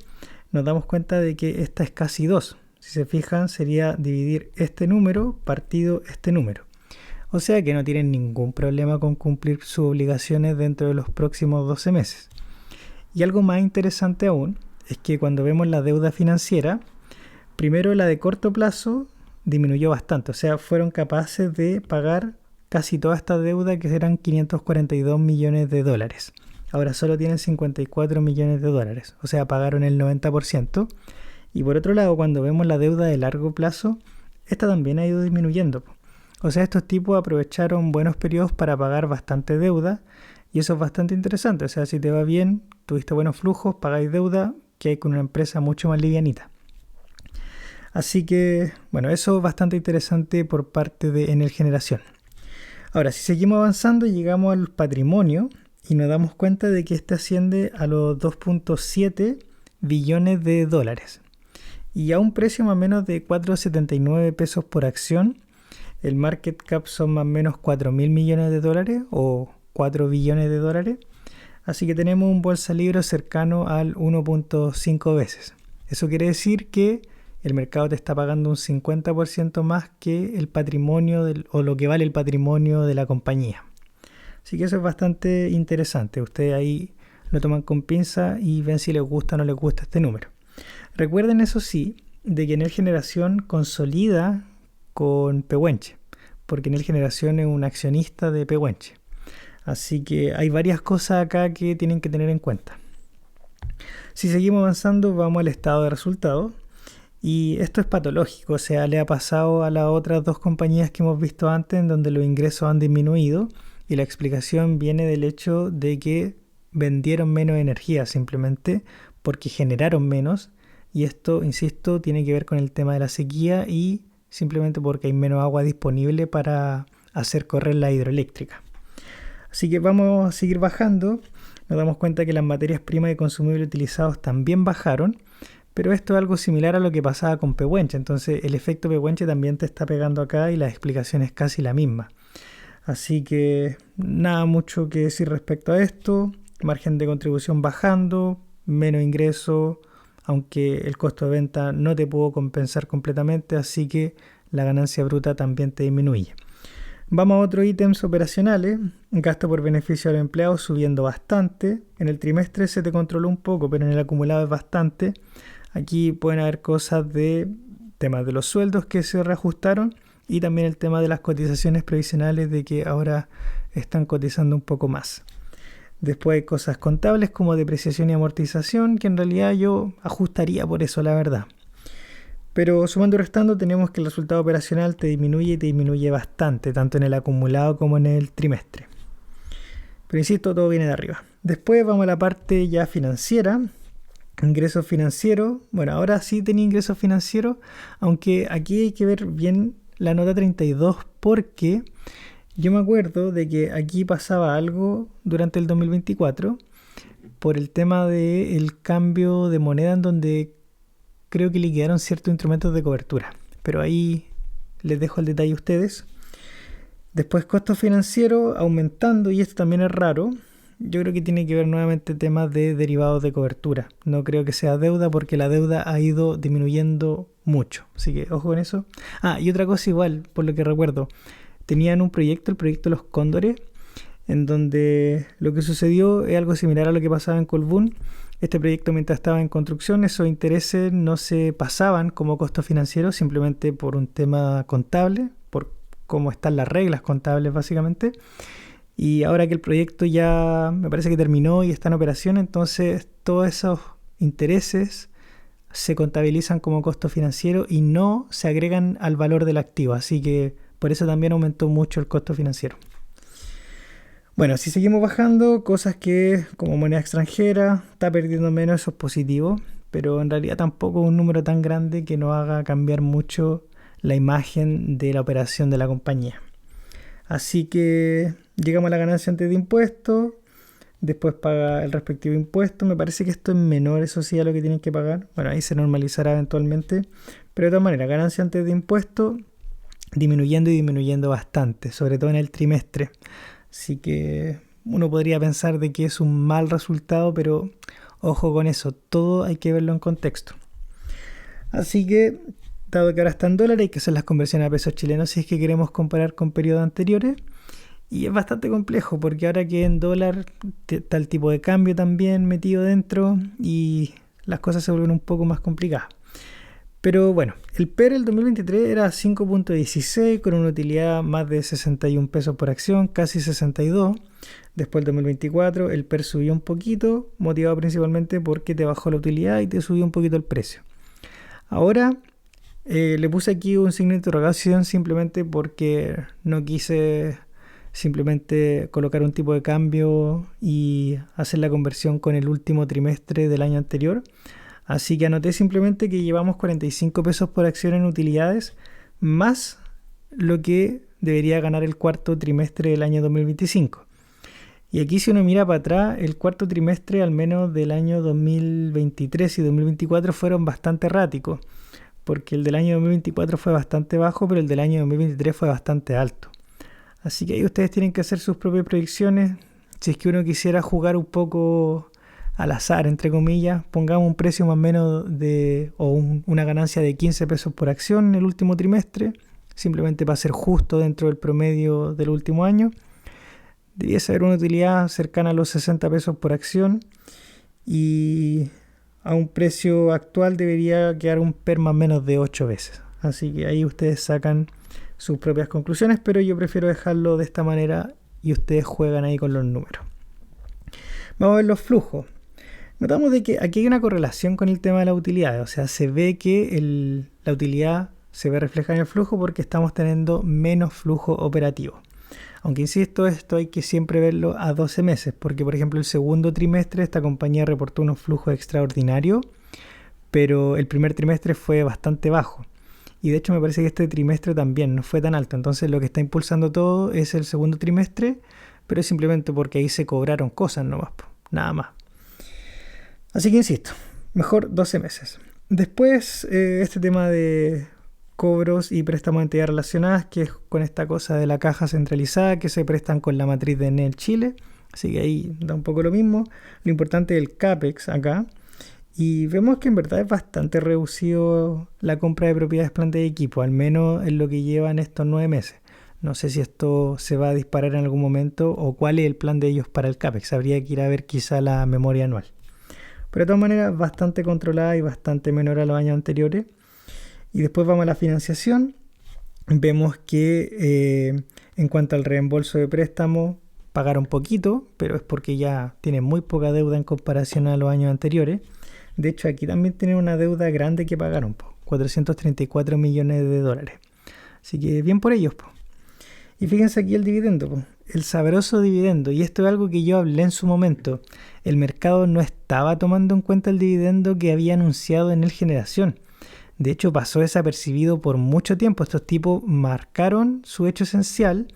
nos damos cuenta de que esta es casi 2. Si se fijan, sería dividir este número partido este número. O sea que no tienen ningún problema con cumplir sus obligaciones dentro de los próximos 12 meses. Y algo más interesante aún es que cuando vemos la deuda financiera, primero la de corto plazo disminuyó bastante. O sea, fueron capaces de pagar casi toda esta deuda, que eran 542 millones de dólares. Ahora solo tienen 54 millones de dólares. O sea, pagaron el 90%. Y por otro lado, cuando vemos la deuda de largo plazo, esta también ha ido disminuyendo. O sea, estos tipos aprovecharon buenos periodos para pagar bastante deuda, y eso es bastante interesante. O sea, si te va bien, tuviste buenos flujos, pagáis deuda, que hay con una empresa mucho más livianita. Así que, bueno, eso es bastante interesante por parte de Enel Generación. Ahora, si seguimos avanzando, llegamos al patrimonio y nos damos cuenta de que este asciende a los 2.7 billones de dólares. Y a un precio más o menos de 4,79 pesos por acción. El market cap son más o menos 4.000 millones de dólares o 4 billones de dólares. Así que tenemos un bolsa libre cercano al 1.5 veces. Eso quiere decir que el mercado te está pagando un 50% más que el patrimonio o lo que vale el patrimonio de la compañía. Así que eso es bastante interesante. Ustedes ahí lo toman con pinza y ven si les gusta o no les gusta este número. Recuerden, eso sí, de que Enel Generación consolida con Pehuenche, porque Enel Generación es un accionista de Pehuenche. Así que hay varias cosas acá que tienen que tener en cuenta. Si seguimos avanzando, vamos al estado de resultados. Y esto es patológico, o sea, le ha pasado a las otras dos compañías que hemos visto antes, en donde los ingresos han disminuido, y la explicación viene del hecho de que vendieron menos energía simplemente porque generaron menos, y esto, insisto, tiene que ver con el tema de la sequía y simplemente porque hay menos agua disponible para hacer correr la hidroeléctrica. Así que vamos a seguir bajando. Nos damos cuenta que las materias primas y consumibles utilizados también bajaron, pero esto es algo similar a lo que pasaba con Pehuenche. Entonces el efecto Pehuenche también te está pegando acá y la explicación es casi la misma. Así que nada mucho que decir respecto a esto. Margen de contribución bajando, menos ingreso, aunque el costo de venta no te pudo compensar completamente, así que la ganancia bruta también te disminuye. Vamos a otros ítems operacionales. Gasto por beneficio de los empleados subiendo bastante. En el trimestre se te controló un poco, pero en el acumulado es bastante. Aquí pueden haber cosas de temas de los sueldos que se reajustaron y también el tema de las cotizaciones previsionales, de que ahora están cotizando un poco más. Después hay cosas contables como depreciación y amortización, que en realidad yo ajustaría por eso, la verdad. Pero sumando y restando tenemos que el resultado operacional te disminuye y te disminuye bastante, tanto en el acumulado como en el trimestre. Pero insisto, todo viene de arriba. Después vamos a la parte ya financiera. Ingresos financieros. Bueno, ahora sí tenía ingresos financieros, aunque aquí hay que ver bien la nota 32, porque yo me acuerdo de que aquí pasaba algo durante el 2024 por el tema del cambio de moneda, en donde creo que liquidaron ciertos instrumentos de cobertura. Pero ahí les dejo el detalle a ustedes. Después costos financieros aumentando, y esto también es raro. Yo creo que tiene que ver nuevamente temas de derivados de cobertura. No creo que sea deuda, porque la deuda ha ido disminuyendo mucho. Así que ojo con eso. Y otra cosa igual, por lo que recuerdo. Tenían un proyecto, el proyecto Los Cóndores, en donde lo que sucedió es algo similar a lo que pasaba en Colbún. Este proyecto, mientras estaba en construcción, esos intereses no se pasaban como costo financiero, simplemente por un tema contable, por cómo están las reglas contables básicamente. Y ahora que el proyecto ya me parece que terminó y está en operación, entonces todos esos intereses se contabilizan como costo financiero y no se agregan al valor del activo. Así que por eso también aumentó mucho el costo financiero. Bueno, si seguimos bajando, cosas que como moneda extranjera está perdiendo menos, eso es positivo, pero en realidad tampoco es un número tan grande que nos haga cambiar mucho la imagen de la operación de la compañía. Así que llegamos a la ganancia antes de impuestos, después paga el respectivo impuesto. Me parece que esto es menor, eso sí, a lo que tienen que pagar. Bueno, ahí se normalizará eventualmente. Pero de todas maneras, ganancia antes de impuestos disminuyendo y disminuyendo bastante, sobre todo en el trimestre. Así que uno podría pensar de que es un mal resultado, pero ojo con eso, todo hay que verlo en contexto. Así que, dado que ahora está en dólares, hay que hacer las conversiones a pesos chilenos si es que queremos comparar con periodos anteriores. Y es bastante complejo porque ahora que en dólar está el tipo de cambio también metido dentro y las cosas se vuelven un poco más complicadas. Pero bueno, el PER el 2023 era 5.16 con una utilidad más de 61 pesos por acción, casi 62. Después del 2024 el PER subió un poquito, motivado principalmente porque te bajó la utilidad y te subió un poquito el precio. Ahora le puse aquí un signo de interrogación simplemente porque no quise simplemente colocar un tipo de cambio y hacer la conversión con el último trimestre del año anterior. Así que anoté simplemente que llevamos 45 pesos por acción en utilidades, más lo que debería ganar el cuarto trimestre del año 2025. Y aquí si uno mira para atrás, el cuarto trimestre al menos del año 2023 y 2024 fueron bastante erráticos, porque el del año 2024 fue bastante bajo, pero el del año 2023 fue bastante alto. Así que ahí ustedes tienen que hacer sus propias predicciones. Si es que uno quisiera jugar un poco al azar, entre comillas, pongamos un precio más o menos una ganancia de 15 pesos por acción en el último trimestre, simplemente para ser justo dentro del promedio del último año. Debiese haber una utilidad cercana a los 60 pesos por acción y a un precio actual debería quedar un PER más o menos de 8 veces. Así que ahí ustedes sacan sus propias conclusiones, pero yo prefiero dejarlo de esta manera y ustedes juegan ahí con los números. Vamos a ver los flujos. Notamos de que aquí hay una correlación con el tema de la utilidad, o sea, se ve que la utilidad se ve reflejada en el flujo porque estamos teniendo menos flujo operativo. Aunque insisto, esto hay que siempre verlo a 12 meses, porque por ejemplo el segundo trimestre esta compañía reportó unos flujos extraordinarios, pero el primer trimestre fue bastante bajo. Y de hecho me parece que este trimestre también no fue tan alto, entonces lo que está impulsando todo es el segundo trimestre, pero es simplemente porque ahí se cobraron cosas nomás, nada más. Así que insisto, mejor 12 meses. Después, este tema de cobros y préstamos de entidades relacionadas, que es con esta cosa de la caja centralizada que se prestan con la matriz de Enel Chile. Así que ahí da un poco lo mismo. Lo importante es el CAPEX acá. Y vemos que en verdad es bastante reducido la compra de propiedades, plantas y equipo, al menos en lo que llevan estos 9 meses. No sé si esto se va a disparar en algún momento o cuál es el plan de ellos para el CAPEX. Habría que ir a ver quizá la memoria anual. Pero de todas maneras bastante controlada y bastante menor a los años anteriores. Y después vamos a la financiación. Vemos que en cuanto al reembolso de préstamo pagaron poquito, pero es porque ya tienen muy poca deuda en comparación a los años anteriores. De hecho aquí también tienen una deuda grande que pagaron, 434 millones de dólares. Así que bien por ellos. Y fíjense aquí el dividendo, el sabroso dividendo, y esto es algo que yo hablé en su momento. El mercado no estaba tomando en cuenta el dividendo que había anunciado Enel Generación. De hecho pasó desapercibido por mucho tiempo. Estos tipos marcaron su hecho esencial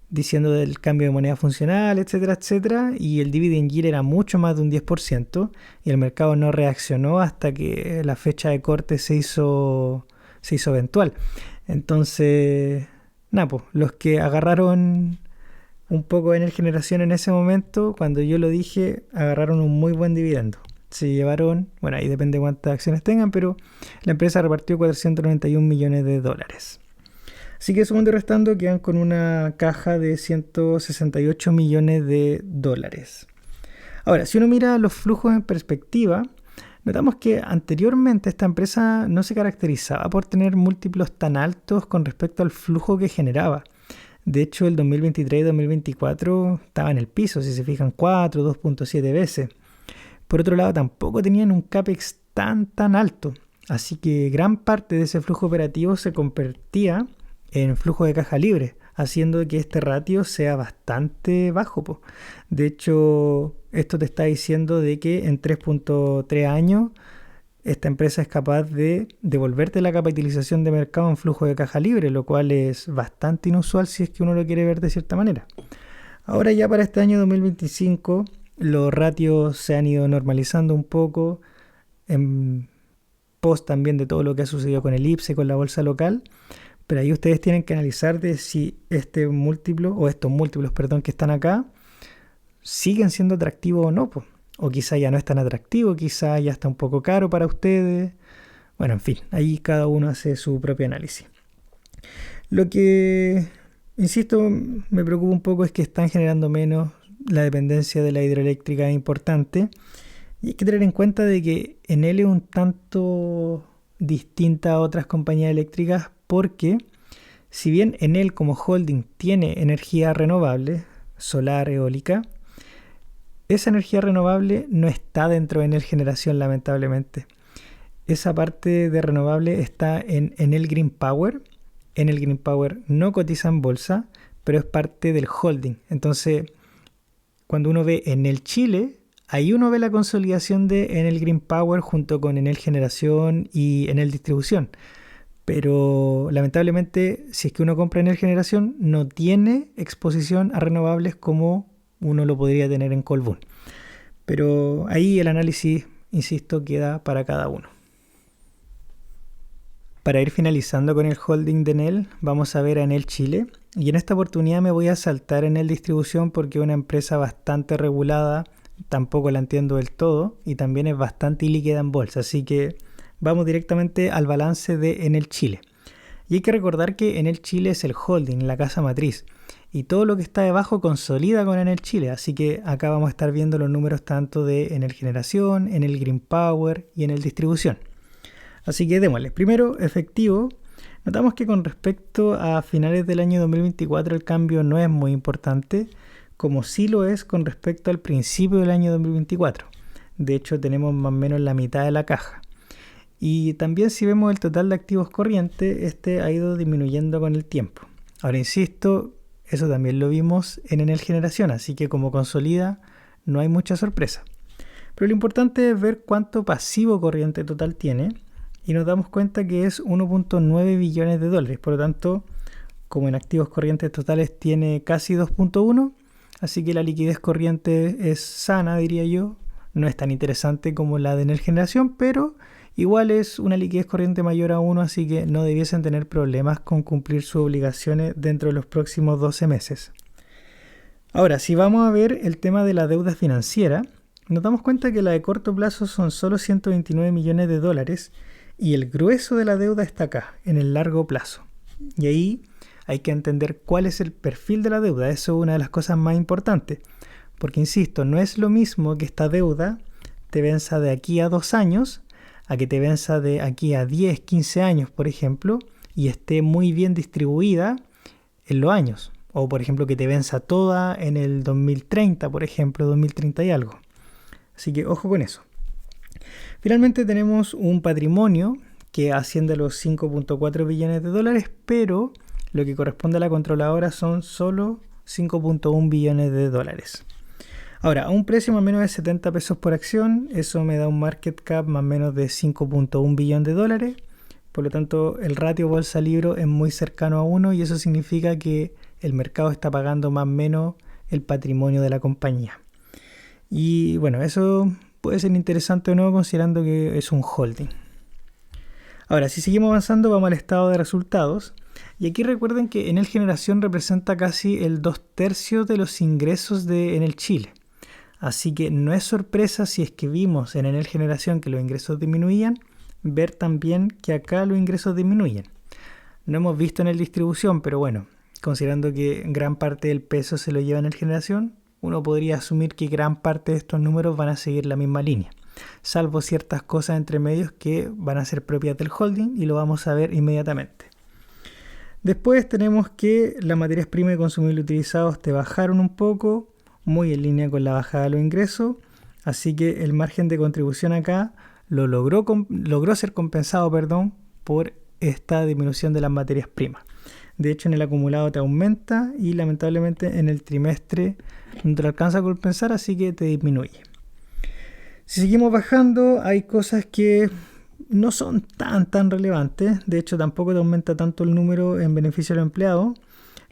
diciendo del cambio de moneda funcional, etcétera, etcétera, y el dividend yield era mucho más de un 10% y el mercado no reaccionó hasta que la fecha de corte se hizo eventual. Entonces, los que agarraron un poco de Enel Generación en ese momento, cuando yo lo dije, agarraron un muy buen dividendo. Se llevaron, bueno, ahí depende de cuántas acciones tengan, pero la empresa repartió 491 millones de dólares. Así que sumando y restando quedan con una caja de 168 millones de dólares. Ahora, si uno mira los flujos en perspectiva, notamos que anteriormente esta empresa no se caracterizaba por tener múltiplos tan altos con respecto al flujo que generaba. De hecho, el 2023 y 2024 estaba en el piso, si se fijan, 2.7 veces. Por otro lado, tampoco tenían un CAPEX tan alto. Así que gran parte de ese flujo operativo se convertía en flujo de caja libre, haciendo que este ratio sea bastante bajo. De hecho, esto te está diciendo de que en 3.3 años esta empresa es capaz de devolverte la capitalización de mercado en flujo de caja libre, lo cual es bastante inusual si es que uno lo quiere ver de cierta manera. Ahora ya para este año 2025 los ratios se han ido normalizando un poco en post también de todo lo que ha sucedido con el IPSE, con la bolsa local, pero ahí ustedes tienen que analizar de si este múltiplo o estos múltiplos, perdón, que están acá siguen siendo atractivos o no, pues. O quizá ya no es tan atractivo, quizá ya está un poco caro para ustedes. Bueno, en fin, ahí cada uno hace su propio análisis. Lo que, insisto, me preocupa un poco es que están generando menos, la dependencia de la hidroeléctrica es importante. Y hay que tener en cuenta de que Enel es un tanto distinta a otras compañías eléctricas porque si bien Enel como holding tiene energía renovable, solar, eólica, esa energía renovable no está dentro de Enel Generación, lamentablemente. Esa parte de renovable está en Enel Green Power. Enel Green Power no cotiza en bolsa, pero es parte del holding. Entonces, cuando uno ve Enel Chile, ahí uno ve la consolidación de Enel Green Power junto con Enel Generación y Enel Distribución. Pero lamentablemente, si es que uno compra Enel Generación, no tiene exposición a renovables como uno lo podría tener en Colbún. Pero ahí el análisis, insisto, queda para cada uno. Para ir finalizando con el holding de Enel, vamos a ver a Enel Chile. Y en esta oportunidad me voy a saltar Enel Distribución porque es una empresa bastante regulada, tampoco la entiendo del todo y también es bastante ilíquida en bolsa. Así que vamos directamente al balance de Enel Chile. Y hay que recordar que Enel Chile es el holding, la casa matriz. Y todo lo que está debajo consolida con Enel Chile. Así que acá vamos a estar viendo los números tanto de Enel Generación, Enel Green Power y Enel Distribución. Así que démosle. Primero, efectivo. Notamos que con respecto a finales del año 2024 el cambio no es muy importante, como sí lo es con respecto al principio del año 2024. De hecho, tenemos más o menos la mitad de la caja. Y también si vemos el total de activos corrientes, este ha ido disminuyendo con el tiempo. Ahora insisto, eso también lo vimos en Enel Generación, así que como consolida no hay mucha sorpresa. Pero lo importante es ver cuánto pasivo corriente total tiene y nos damos cuenta que es 1.9 billones de dólares. Por lo tanto, como en activos corrientes totales tiene casi 2.1, así que la liquidez corriente es sana, diría yo. No es tan interesante como la de Enel Generación, pero igual es una liquidez corriente mayor a 1, así que no debiesen tener problemas con cumplir sus obligaciones dentro de los próximos 12 meses. Ahora, si vamos a ver el tema de la deuda financiera, nos damos cuenta que la de corto plazo son solo 129 millones de dólares y el grueso de la deuda está acá, en el largo plazo. Y ahí hay que entender cuál es el perfil de la deuda, eso es una de las cosas más importantes. Porque, insisto, no es lo mismo que esta deuda te venza de aquí a 2 años, a que te venza de aquí a 10, 15 años, por ejemplo, y esté muy bien distribuida en los años. O, por ejemplo, que te venza toda en el 2030, por ejemplo, 2030 y algo. Así que ojo con eso. Finalmente tenemos un patrimonio que asciende a los 5.4 billones de dólares, pero lo que corresponde a la controladora son solo 5.1 billones de dólares. Ahora, a un precio más o menos de 70 pesos por acción, eso me da un market cap más o menos de 5.1 billón de dólares. Por lo tanto, el ratio bolsa-libro es muy cercano a 1 y eso significa que el mercado está pagando más o menos el patrimonio de la compañía. Y bueno, eso puede ser interesante o no considerando que es un holding. Ahora, si seguimos avanzando, vamos al estado de resultados. Y aquí recuerden que Enel Generación representa casi el 2/3 de los ingresos de Enel Chile. Así que no es sorpresa si es que vimos en Enel Generación que los ingresos disminuían, ver también que acá los ingresos disminuyen. No hemos visto en Enel Distribución, pero bueno, considerando que gran parte del peso se lo lleva Enel Generación, uno podría asumir que gran parte de estos números van a seguir la misma línea, salvo ciertas cosas entre medios que van a ser propias del holding y lo vamos a ver inmediatamente. Después tenemos que las materias primas y consumibles utilizados te bajaron un poco, muy en línea con la bajada de los ingresos, así que el margen de contribución acá logró ser compensado, por esta disminución de las materias primas. De hecho, en el acumulado te aumenta y lamentablemente en el trimestre no te lo alcanza a compensar, así que te disminuye. Si seguimos bajando, hay cosas que no son tan relevantes. De hecho, tampoco te aumenta tanto el número en beneficio del empleado.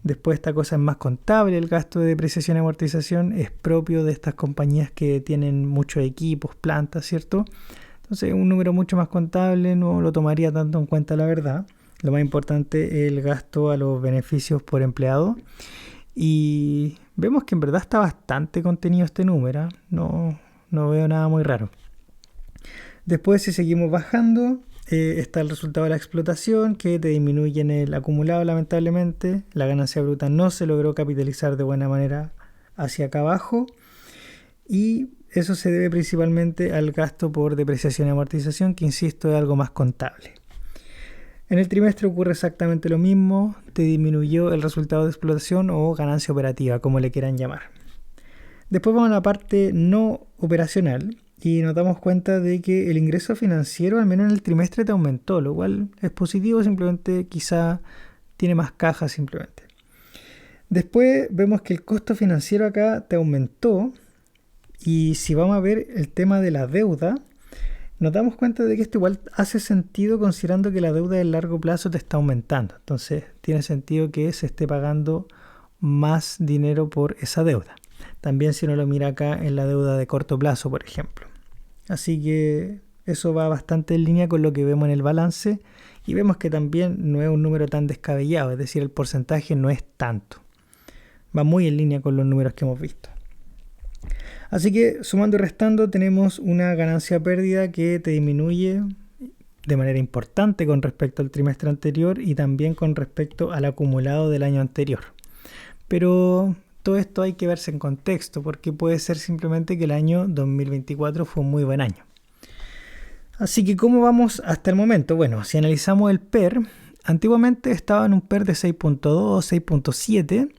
Después esta cosa es más contable, el gasto de depreciación y amortización es propio de estas compañías que tienen muchos equipos, plantas, ¿cierto? Entonces un número mucho más contable, no lo tomaría tanto en cuenta, la verdad. Lo más importante es el gasto a los beneficios por empleado. Y vemos que en verdad está bastante contenido este número, ¿eh? No veo nada muy raro. Después, si seguimos bajando, está el resultado de la explotación, que te disminuye en el acumulado, lamentablemente. La ganancia bruta no se logró capitalizar de buena manera hacia acá abajo. Y eso se debe principalmente al gasto por depreciación y amortización, que insisto es algo más contable. En el trimestre ocurre exactamente lo mismo, te disminuyó el resultado de explotación o ganancia operativa, como le quieran llamar. Después vamos a la parte no operacional y nos damos cuenta de que el ingreso financiero, al menos en el trimestre, te aumentó, lo cual es positivo, simplemente quizá tiene más cajas simplemente. Después vemos que el costo financiero acá te aumentó y si vamos a ver el tema de la deuda, nos damos cuenta de que esto igual hace sentido considerando que la deuda de largo plazo te está aumentando. Entonces tiene sentido que se esté pagando más dinero por esa deuda. También si uno lo mira acá en la deuda de corto plazo, por ejemplo. Así que eso va bastante en línea con lo que vemos en el balance. Y vemos que también no es un número tan descabellado. Es decir, el porcentaje no es tanto. Va muy en línea con los números que hemos visto. Así que sumando y restando tenemos una ganancia-pérdida que te disminuye de manera importante con respecto al trimestre anterior y también con respecto al acumulado del año anterior. Pero todo esto hay que verse en contexto porque puede ser simplemente que el año 2024 fue un muy buen año. Así que ¿cómo vamos hasta el momento? Bueno, si analizamos el PER, antiguamente estaba en un PER de 6.2, 6.7.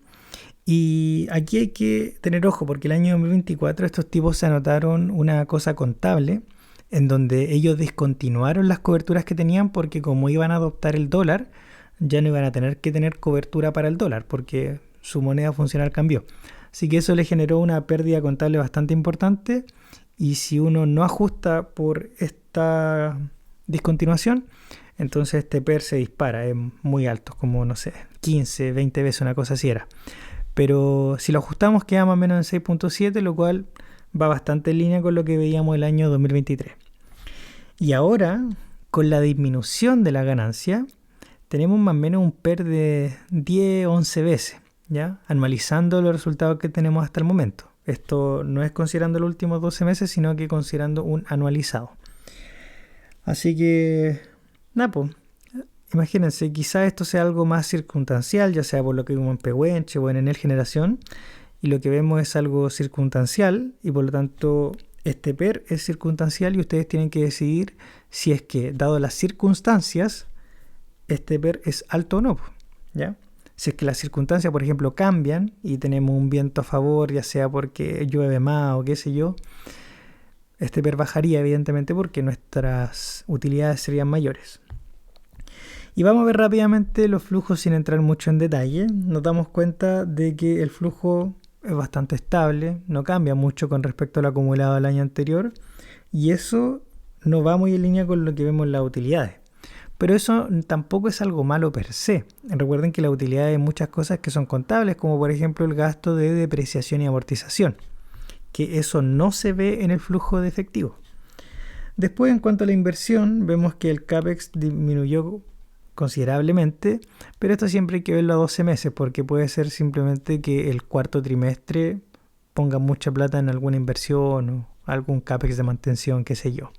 Y aquí hay que tener ojo porque el año 2024 estos tipos se anotaron una cosa contable en donde ellos discontinuaron las coberturas que tenían porque como iban a adoptar el dólar, ya no iban a tener que tener cobertura para el dólar porque su moneda funcional cambió. Así que eso le generó una pérdida contable bastante importante y si uno no ajusta por esta discontinuación, entonces este PER se dispara, es muy alto, como no sé, 15, 20 veces una cosa así era. Pero si lo ajustamos queda más o menos en 6.7, lo cual va bastante en línea con lo que veíamos el año 2023. Y ahora, con la disminución de la ganancia, tenemos más o menos un PER de 10, 11 veces, ¿ya? Anualizando los resultados que tenemos hasta el momento. Esto no es considerando los últimos 12 meses, sino que considerando un anualizado. Así que, nada, pues. Imagínense, quizá esto sea algo más circunstancial, ya sea por lo que vimos en Pehuenche o en Enel Generación, y lo que vemos es algo circunstancial, y por lo tanto este PER es circunstancial y ustedes tienen que decidir si es que, dado las circunstancias, este PER es alto o no, ¿ya? Si es que las circunstancias, por ejemplo, cambian y tenemos un viento a favor, ya sea porque llueve más o qué sé yo, este PER bajaría evidentemente porque nuestras utilidades serían mayores. Y vamos a ver rápidamente los flujos sin entrar mucho en detalle. Nos damos cuenta de que el flujo es bastante estable, no cambia mucho con respecto al acumulado del año anterior y eso no va muy en línea con lo que vemos en las utilidades. Pero eso tampoco es algo malo per se. Recuerden que las utilidades hay muchas cosas que son contables, como por ejemplo el gasto de depreciación y amortización, que eso no se ve en el flujo de efectivo. Después, en cuanto a la inversión, vemos que el CAPEX disminuyó considerablemente, pero esto siempre hay que verlo a 12 meses porque puede ser simplemente que el cuarto trimestre ponga mucha plata en alguna inversión o algún CAPEX de mantención, qué sé yo.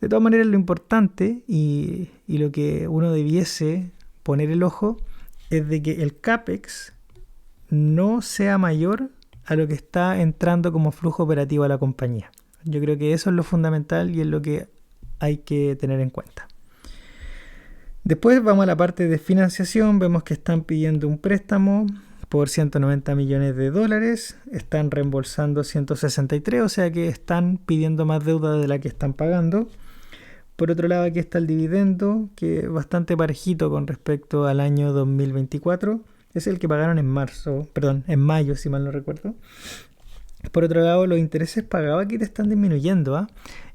De todas maneras, lo importante y lo que uno debiese poner el ojo es de que el CAPEX no sea mayor a lo que está entrando como flujo operativo a la compañía. Yo creo que eso es lo fundamental y es lo que hay que tener en cuenta. Después vamos a la parte de financiación, vemos que están pidiendo un préstamo por 190 millones de dólares, están reembolsando 163, o sea que están pidiendo más deuda de la que están pagando. Por otro lado, aquí está el dividendo, que es bastante parejito con respecto al año 2024, es el que pagaron en mayo, si mal no recuerdo. Por otro lado, los intereses pagados aquí te están disminuyendo,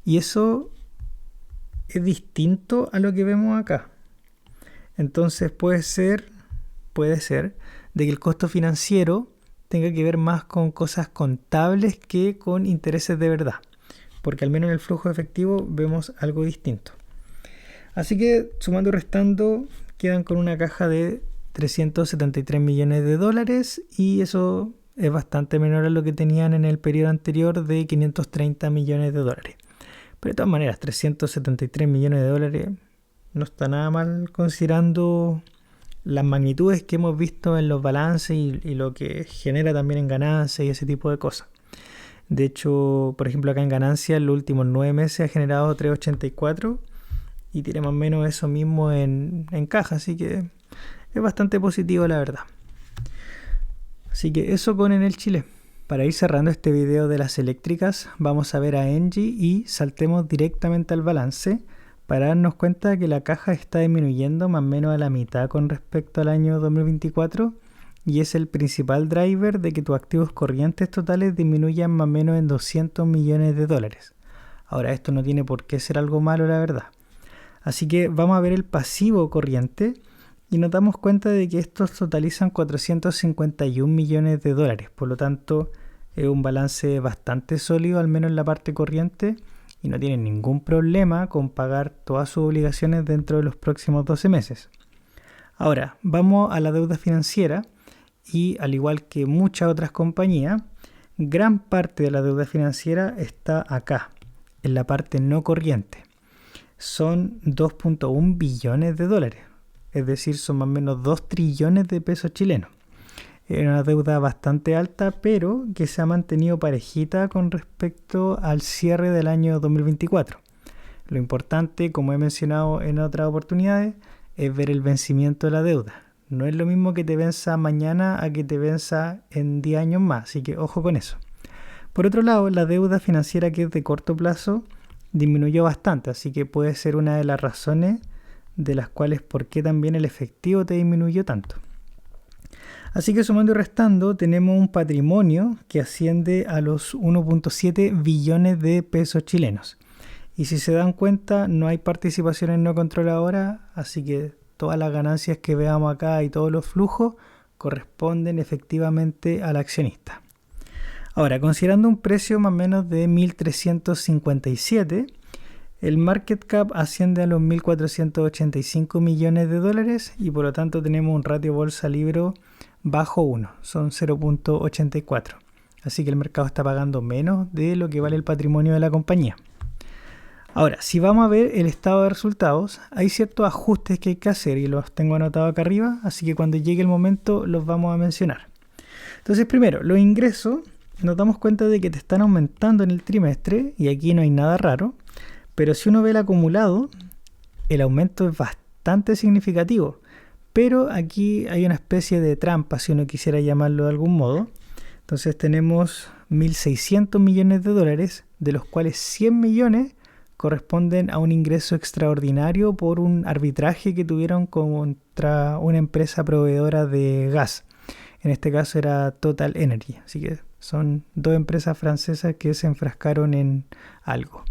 y eso es distinto a lo que vemos acá. Entonces puede ser de que el costo financiero tenga que ver más con cosas contables que con intereses de verdad, porque al menos en el flujo efectivo vemos algo distinto. Así que sumando y restando quedan con una caja de 373 millones de dólares y eso es bastante menor a lo que tenían en el periodo anterior de 530 millones de dólares. Pero de todas maneras, 373 millones de dólares no está nada mal considerando las magnitudes que hemos visto en los balances y lo que genera también en ganancias y ese tipo de cosas. De hecho, por ejemplo, acá en ganancias, en los últimos 9 meses ha generado 384 y tiene más o menos eso mismo en caja, así que es bastante positivo, la verdad. Así que eso con Enel Chile. Para ir cerrando este video de las eléctricas, vamos a ver a Engie y saltemos directamente al balance para darnos cuenta que la caja está disminuyendo más o menos a la mitad con respecto al año 2024 y es el principal driver de que tus activos corrientes totales disminuyan más o menos en 200 millones de dólares. Ahora, esto no tiene por qué ser algo malo, la verdad. Así que vamos a ver el pasivo corriente y nos damos cuenta de que estos totalizan 451 millones de dólares. Por lo tanto, es un balance bastante sólido, al menos en la parte corriente, y no tienen ningún problema con pagar todas sus obligaciones dentro de los próximos 12 meses. Ahora, vamos a la deuda financiera y al igual que muchas otras compañías, gran parte de la deuda financiera está acá, en la parte no corriente. Son 2.1 billones de dólares, es decir, son más o menos 2 trillones de pesos chilenos. Es una deuda bastante alta, pero que se ha mantenido parejita con respecto al cierre del año 2024. Lo importante, como he mencionado en otras oportunidades, es ver el vencimiento de la deuda. No es lo mismo que te venza mañana a que te venza en 10 años más, así que ojo con eso. Por otro lado, la deuda financiera que es de corto plazo disminuyó bastante, así que puede ser una de las razones de las cuales por qué también el efectivo te disminuyó tanto. Así que sumando y restando tenemos un patrimonio que asciende a los 1.7 billones de pesos chilenos. Y si se dan cuenta no hay participaciones no controladoras, así que todas las ganancias que veamos acá y todos los flujos corresponden efectivamente al accionista. Ahora, considerando un precio más o menos de 1.357, el market cap asciende a los 1.485 millones de dólares y por lo tanto tenemos un ratio bolsa-libro bajo 1, son 0.84. Así que el mercado está pagando menos de lo que vale el patrimonio de la compañía. Ahora, si vamos a ver el estado de resultados, hay ciertos ajustes que hay que hacer y los tengo anotados acá arriba, así que cuando llegue el momento los vamos a mencionar. Entonces, primero, los ingresos, nos damos cuenta de que te están aumentando en el trimestre y aquí no hay nada raro, pero si uno ve el acumulado, el aumento es bastante significativo. Pero aquí hay una especie de trampa, si uno quisiera llamarlo de algún modo. Entonces tenemos 1.600 millones de dólares, de los cuales 100 millones corresponden a un ingreso extraordinario por un arbitraje que tuvieron contra una empresa proveedora de gas. En este caso era Total Energy. Así que son dos empresas francesas que se enfrascaron en algo.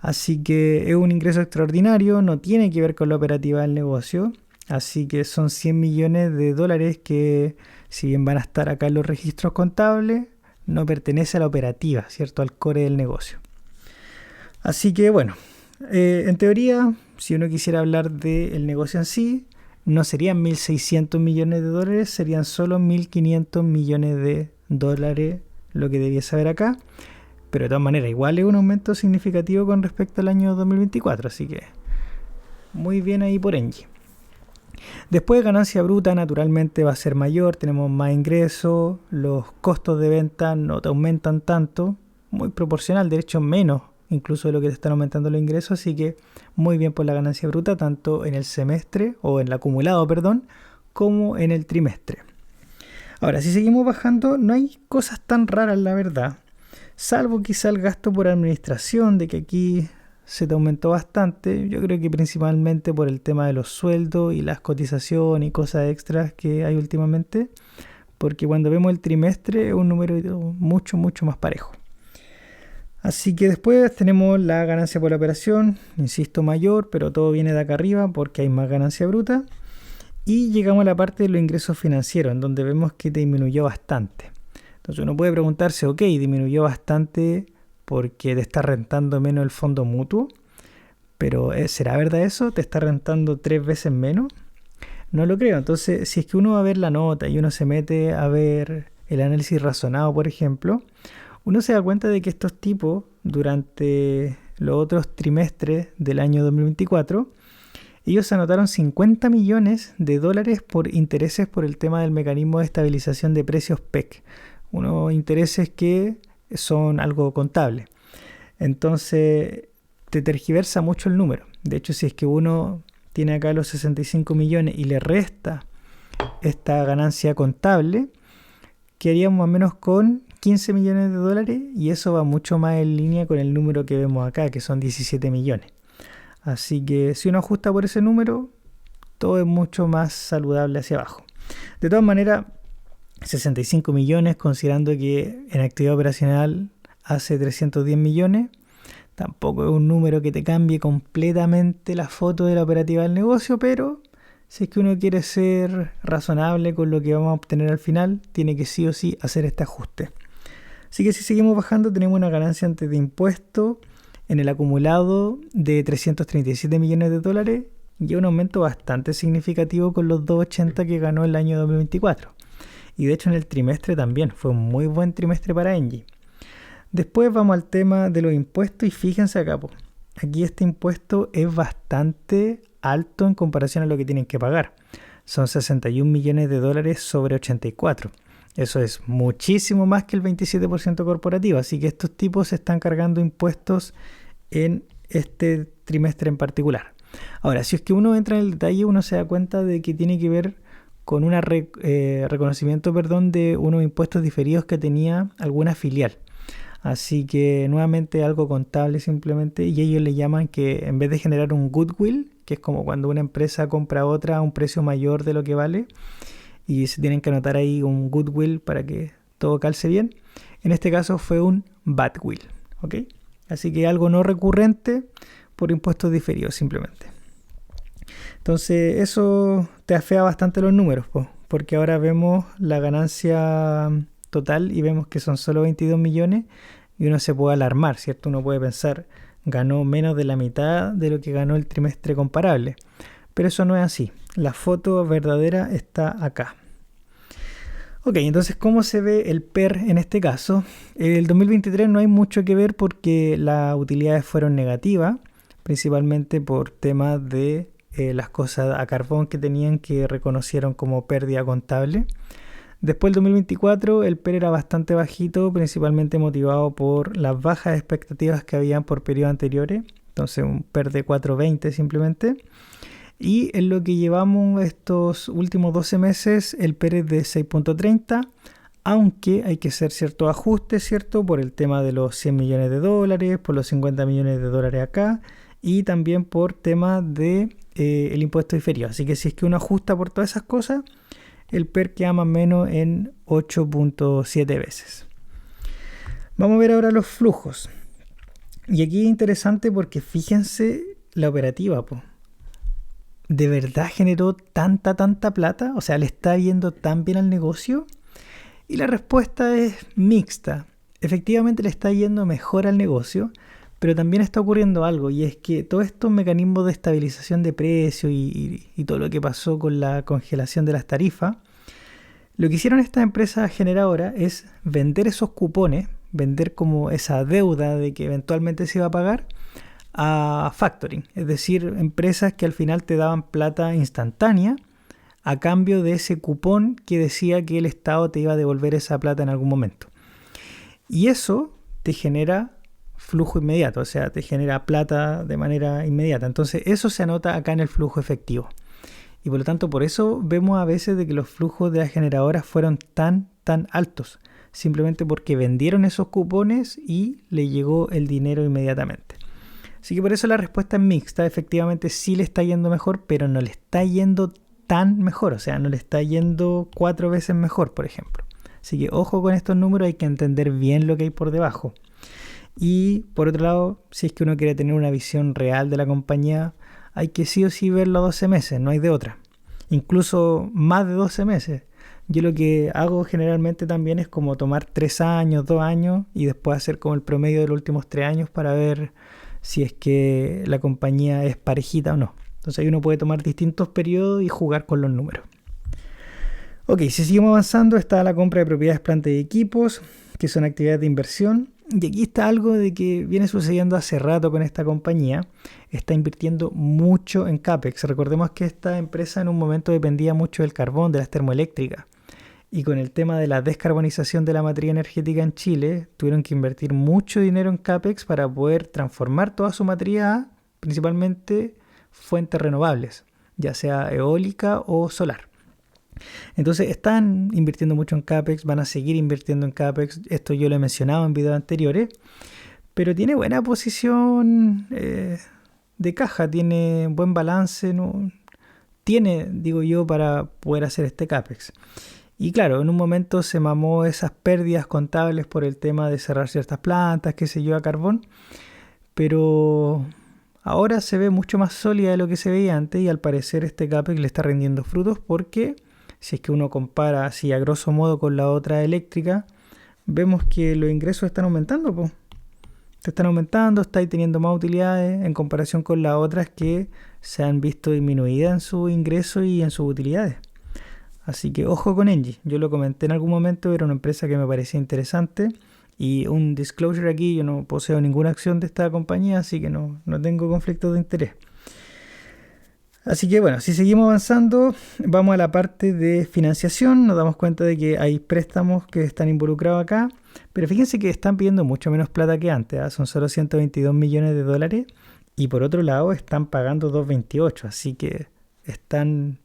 Así que es un ingreso extraordinario, no tiene que ver con la operativa del negocio. Así que son 100 millones de dólares que, si bien van a estar acá en los registros contables, no pertenece a la operativa, ¿cierto? Al core del negocio. Así que bueno, en teoría, si uno quisiera hablar del negocio en sí, no serían 1.600 millones de dólares, serían solo 1.500 millones de dólares lo que debiese haber acá. Pero de todas maneras, igual es un aumento significativo con respecto al año 2024, así que muy bien ahí por Engie. Después de ganancia bruta naturalmente va a ser mayor, tenemos más ingresos, los costos de venta no te aumentan tanto, muy proporcional, de hecho menos incluso de lo que te están aumentando los ingresos, así que muy bien por la ganancia bruta, tanto en el semestre, o en el acumulado, perdón, como en el trimestre. Ahora, si seguimos bajando, no hay cosas tan raras, la verdad, salvo quizá el gasto por administración, de que aquí se te aumentó bastante, yo creo que principalmente por el tema de los sueldos y las cotizaciones y cosas extras que hay últimamente, porque cuando vemos el trimestre es un número mucho más parejo. Así que después tenemos la ganancia por operación, insisto, mayor, pero todo viene de acá arriba porque hay más ganancia bruta. Y llegamos a la parte de los ingresos financieros, en donde vemos que disminuyó bastante. Entonces uno puede preguntarse, ok, disminuyó bastante porque te está rentando menos el fondo mutuo, pero ¿será verdad eso? ¿Te está rentando 3 veces menos? No lo creo. Entonces, si es que uno va a ver la nota y uno se mete a ver el análisis razonado, por ejemplo, uno se da cuenta de que estos tipos, durante los otros trimestres del año 2024, ellos anotaron 50 millones de dólares por intereses por el tema del mecanismo de estabilización de precios PEC. Unos intereses que son algo contable. Entonces, te tergiversa mucho el número. De hecho, si es que uno tiene acá los 65 millones y le resta esta ganancia contable, quedaríamos más o menos con 15 millones de dólares, y eso va mucho más en línea con el número que vemos acá, que son 17 millones. Así que si uno ajusta por ese número, todo es mucho más saludable hacia abajo. De todas maneras, 65 millones, considerando que en actividad operacional hace 310 millones, tampoco es un número que te cambie completamente la foto de la operativa del negocio, pero si es que uno quiere ser razonable con lo que vamos a obtener al final, tiene que sí o sí hacer este ajuste. Así que si seguimos bajando, tenemos una ganancia antes de impuesto en el acumulado de 337 millones de dólares y un aumento bastante significativo con los 280 que ganó el año 2024. Y de hecho en el trimestre también fue un muy buen trimestre para Engie. Después vamos al tema de los impuestos y fíjense acá, aquí este impuesto es bastante alto en comparación a lo que tienen que pagar. Son 61 millones de dólares sobre 84. Eso es muchísimo más que el 27% corporativo, así que estos tipos se están cargando impuestos en este trimestre en particular. Ahora, si es que uno entra en el detalle, uno se da cuenta de que tiene que ver con un reconocimiento de unos impuestos diferidos que tenía alguna filial. Así que nuevamente algo contable simplemente, y ellos le llaman que en vez de generar un goodwill, que es como cuando una empresa compra a otra a un precio mayor de lo que vale, y se tienen que anotar ahí un goodwill para que todo calce bien, en este caso fue un badwill, ¿ok? Así que algo no recurrente por impuestos diferidos simplemente. Entonces eso te afea bastante los números, porque ahora vemos la ganancia total y vemos que son solo 22 millones y uno se puede alarmar, ¿cierto? Uno puede pensar, ganó menos de la mitad de lo que ganó el trimestre comparable. Pero eso no es así. La foto verdadera está acá. Ok, entonces, ¿cómo se ve el PER en este caso? El 2023 no hay mucho que ver porque las utilidades fueron negativas, principalmente por temas de las cosas a carbón que tenían que reconocieron como pérdida contable. Después del 2024 el PER era bastante bajito, principalmente motivado por las bajas expectativas que habían por periodos anteriores. Entonces un PER de 4.20 simplemente. Y en lo que llevamos estos últimos 12 meses, el PER es de 6.30, aunque hay que hacer ciertos ajustes, ¿cierto? Por el tema de los 100 millones de dólares, por los 50 millones de dólares acá, y también por temas de el impuesto diferido. Así que si es que uno ajusta por todas esas cosas, el PER queda más o menos en 8.7 veces. Vamos a ver ahora los flujos. Y aquí es interesante porque fíjense la operativa, ¿de verdad generó tanta plata? O sea, ¿le está yendo tan bien al negocio? Y la respuesta es mixta. Efectivamente le está yendo mejor al negocio, pero también está ocurriendo algo, y es que todos estos mecanismos de estabilización de precios y todo lo que pasó con la congelación de las tarifas, lo que hicieron estas empresas generadoras es vender esos cupones, vender como esa deuda de que eventualmente se iba a pagar, a factoring, es decir, empresas que al final te daban plata instantánea a cambio de ese cupón que decía que el Estado te iba a devolver esa plata en algún momento. Y eso te genera flujo inmediato, o sea, te genera plata de manera inmediata. Entonces eso se anota acá en el flujo efectivo. Y por lo tanto, por eso vemos a veces de que los flujos de las generadoras fueron tan altos, simplemente porque vendieron esos cupones y le llegó el dinero inmediatamente. Así que por eso la respuesta es mixta. Efectivamente sí le está yendo mejor, pero no le está yendo tan mejor. O sea, no le está yendo 4 veces mejor, por ejemplo. Así que ojo con estos números, hay que entender bien lo que hay por debajo. Y por otro lado, si es que uno quiere tener una visión real de la compañía, hay que sí o sí verlo a 12 meses, no hay de otra. Incluso más de 12 meses. Yo lo que hago generalmente también es como tomar 3 años, 2 años y después hacer como el promedio de los últimos 3 años para ver si es que la compañía es parejita o no. Entonces ahí uno puede tomar distintos periodos y jugar con los números. Ok, si seguimos avanzando está la compra de propiedades, plantas y equipos, que son actividades de inversión. Y aquí está algo de que viene sucediendo hace rato con esta compañía. Está invirtiendo mucho en CAPEX. Recordemos que esta empresa en un momento dependía mucho del carbón, de las termoeléctricas. Y con el tema de la descarbonización de la matriz energética en Chile, tuvieron que invertir mucho dinero en CAPEX para poder transformar toda su matriz a principalmente fuentes renovables, ya sea eólica o solar. Entonces están invirtiendo mucho en CAPEX, van a seguir invirtiendo en CAPEX, esto yo lo he mencionado en videos anteriores, pero tiene buena posición de caja, tiene buen balance, ¿no? Tiene, digo yo, para poder hacer este CAPEX. Y claro, en un momento se mamó esas pérdidas contables por el tema de cerrar ciertas plantas, qué sé yo, a carbón, pero ahora se ve mucho más sólida de lo que se veía antes y al parecer este CAPEX le está rindiendo frutos porque si es que uno compara así a grosso modo con la otra eléctrica, vemos que los ingresos están aumentando, pues. Están aumentando, estáis teniendo más utilidades en comparación con las otras que se han visto disminuidas en su ingreso y en sus utilidades. Así que ojo con Engie. Yo lo comenté en algún momento, era una empresa que me parecía interesante. Y un disclosure aquí, yo no poseo ninguna acción de esta compañía, así que no tengo conflicto de interés. Así que bueno, si seguimos avanzando, vamos a la parte de financiación. Nos damos cuenta de que hay préstamos que están involucrados acá. Pero fíjense que están pidiendo mucho menos plata que antes. Son solo 122 millones de dólares. Y por otro lado están pagando 228. Así que están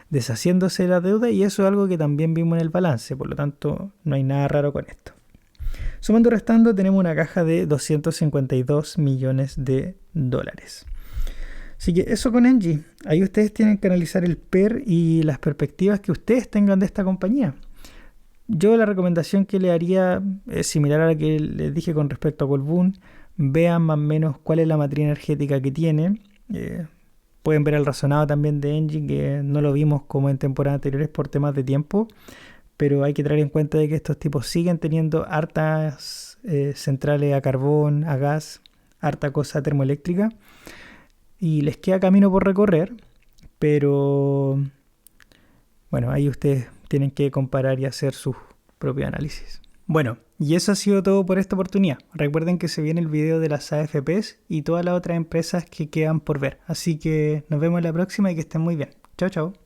deshaciéndose de la deuda y eso es algo que también vimos en el balance. Por lo tanto, no hay nada raro con esto. Sumando y restando tenemos una caja de 252 millones de dólares. Así que eso con Engie. Ahí ustedes tienen que analizar el PER y las perspectivas que ustedes tengan de esta compañía. Yo la recomendación que le haría es similar a la que les dije con respecto a Colbún. Vean más o menos cuál es la matriz energética que tiene. Pueden ver el razonado también de Engie, que no lo vimos como en temporadas anteriores por temas de tiempo. Pero hay que tener en cuenta de que estos tipos siguen teniendo hartas centrales a carbón, a gas, harta cosa termoeléctrica. Y les queda camino por recorrer, pero bueno, ahí ustedes tienen que comparar y hacer su propio análisis. Bueno, y eso ha sido todo por esta oportunidad. Recuerden que se viene el video de las AFPs y todas las otras empresas que quedan por ver. Así que nos vemos en la próxima y que estén muy bien. Chao, chao.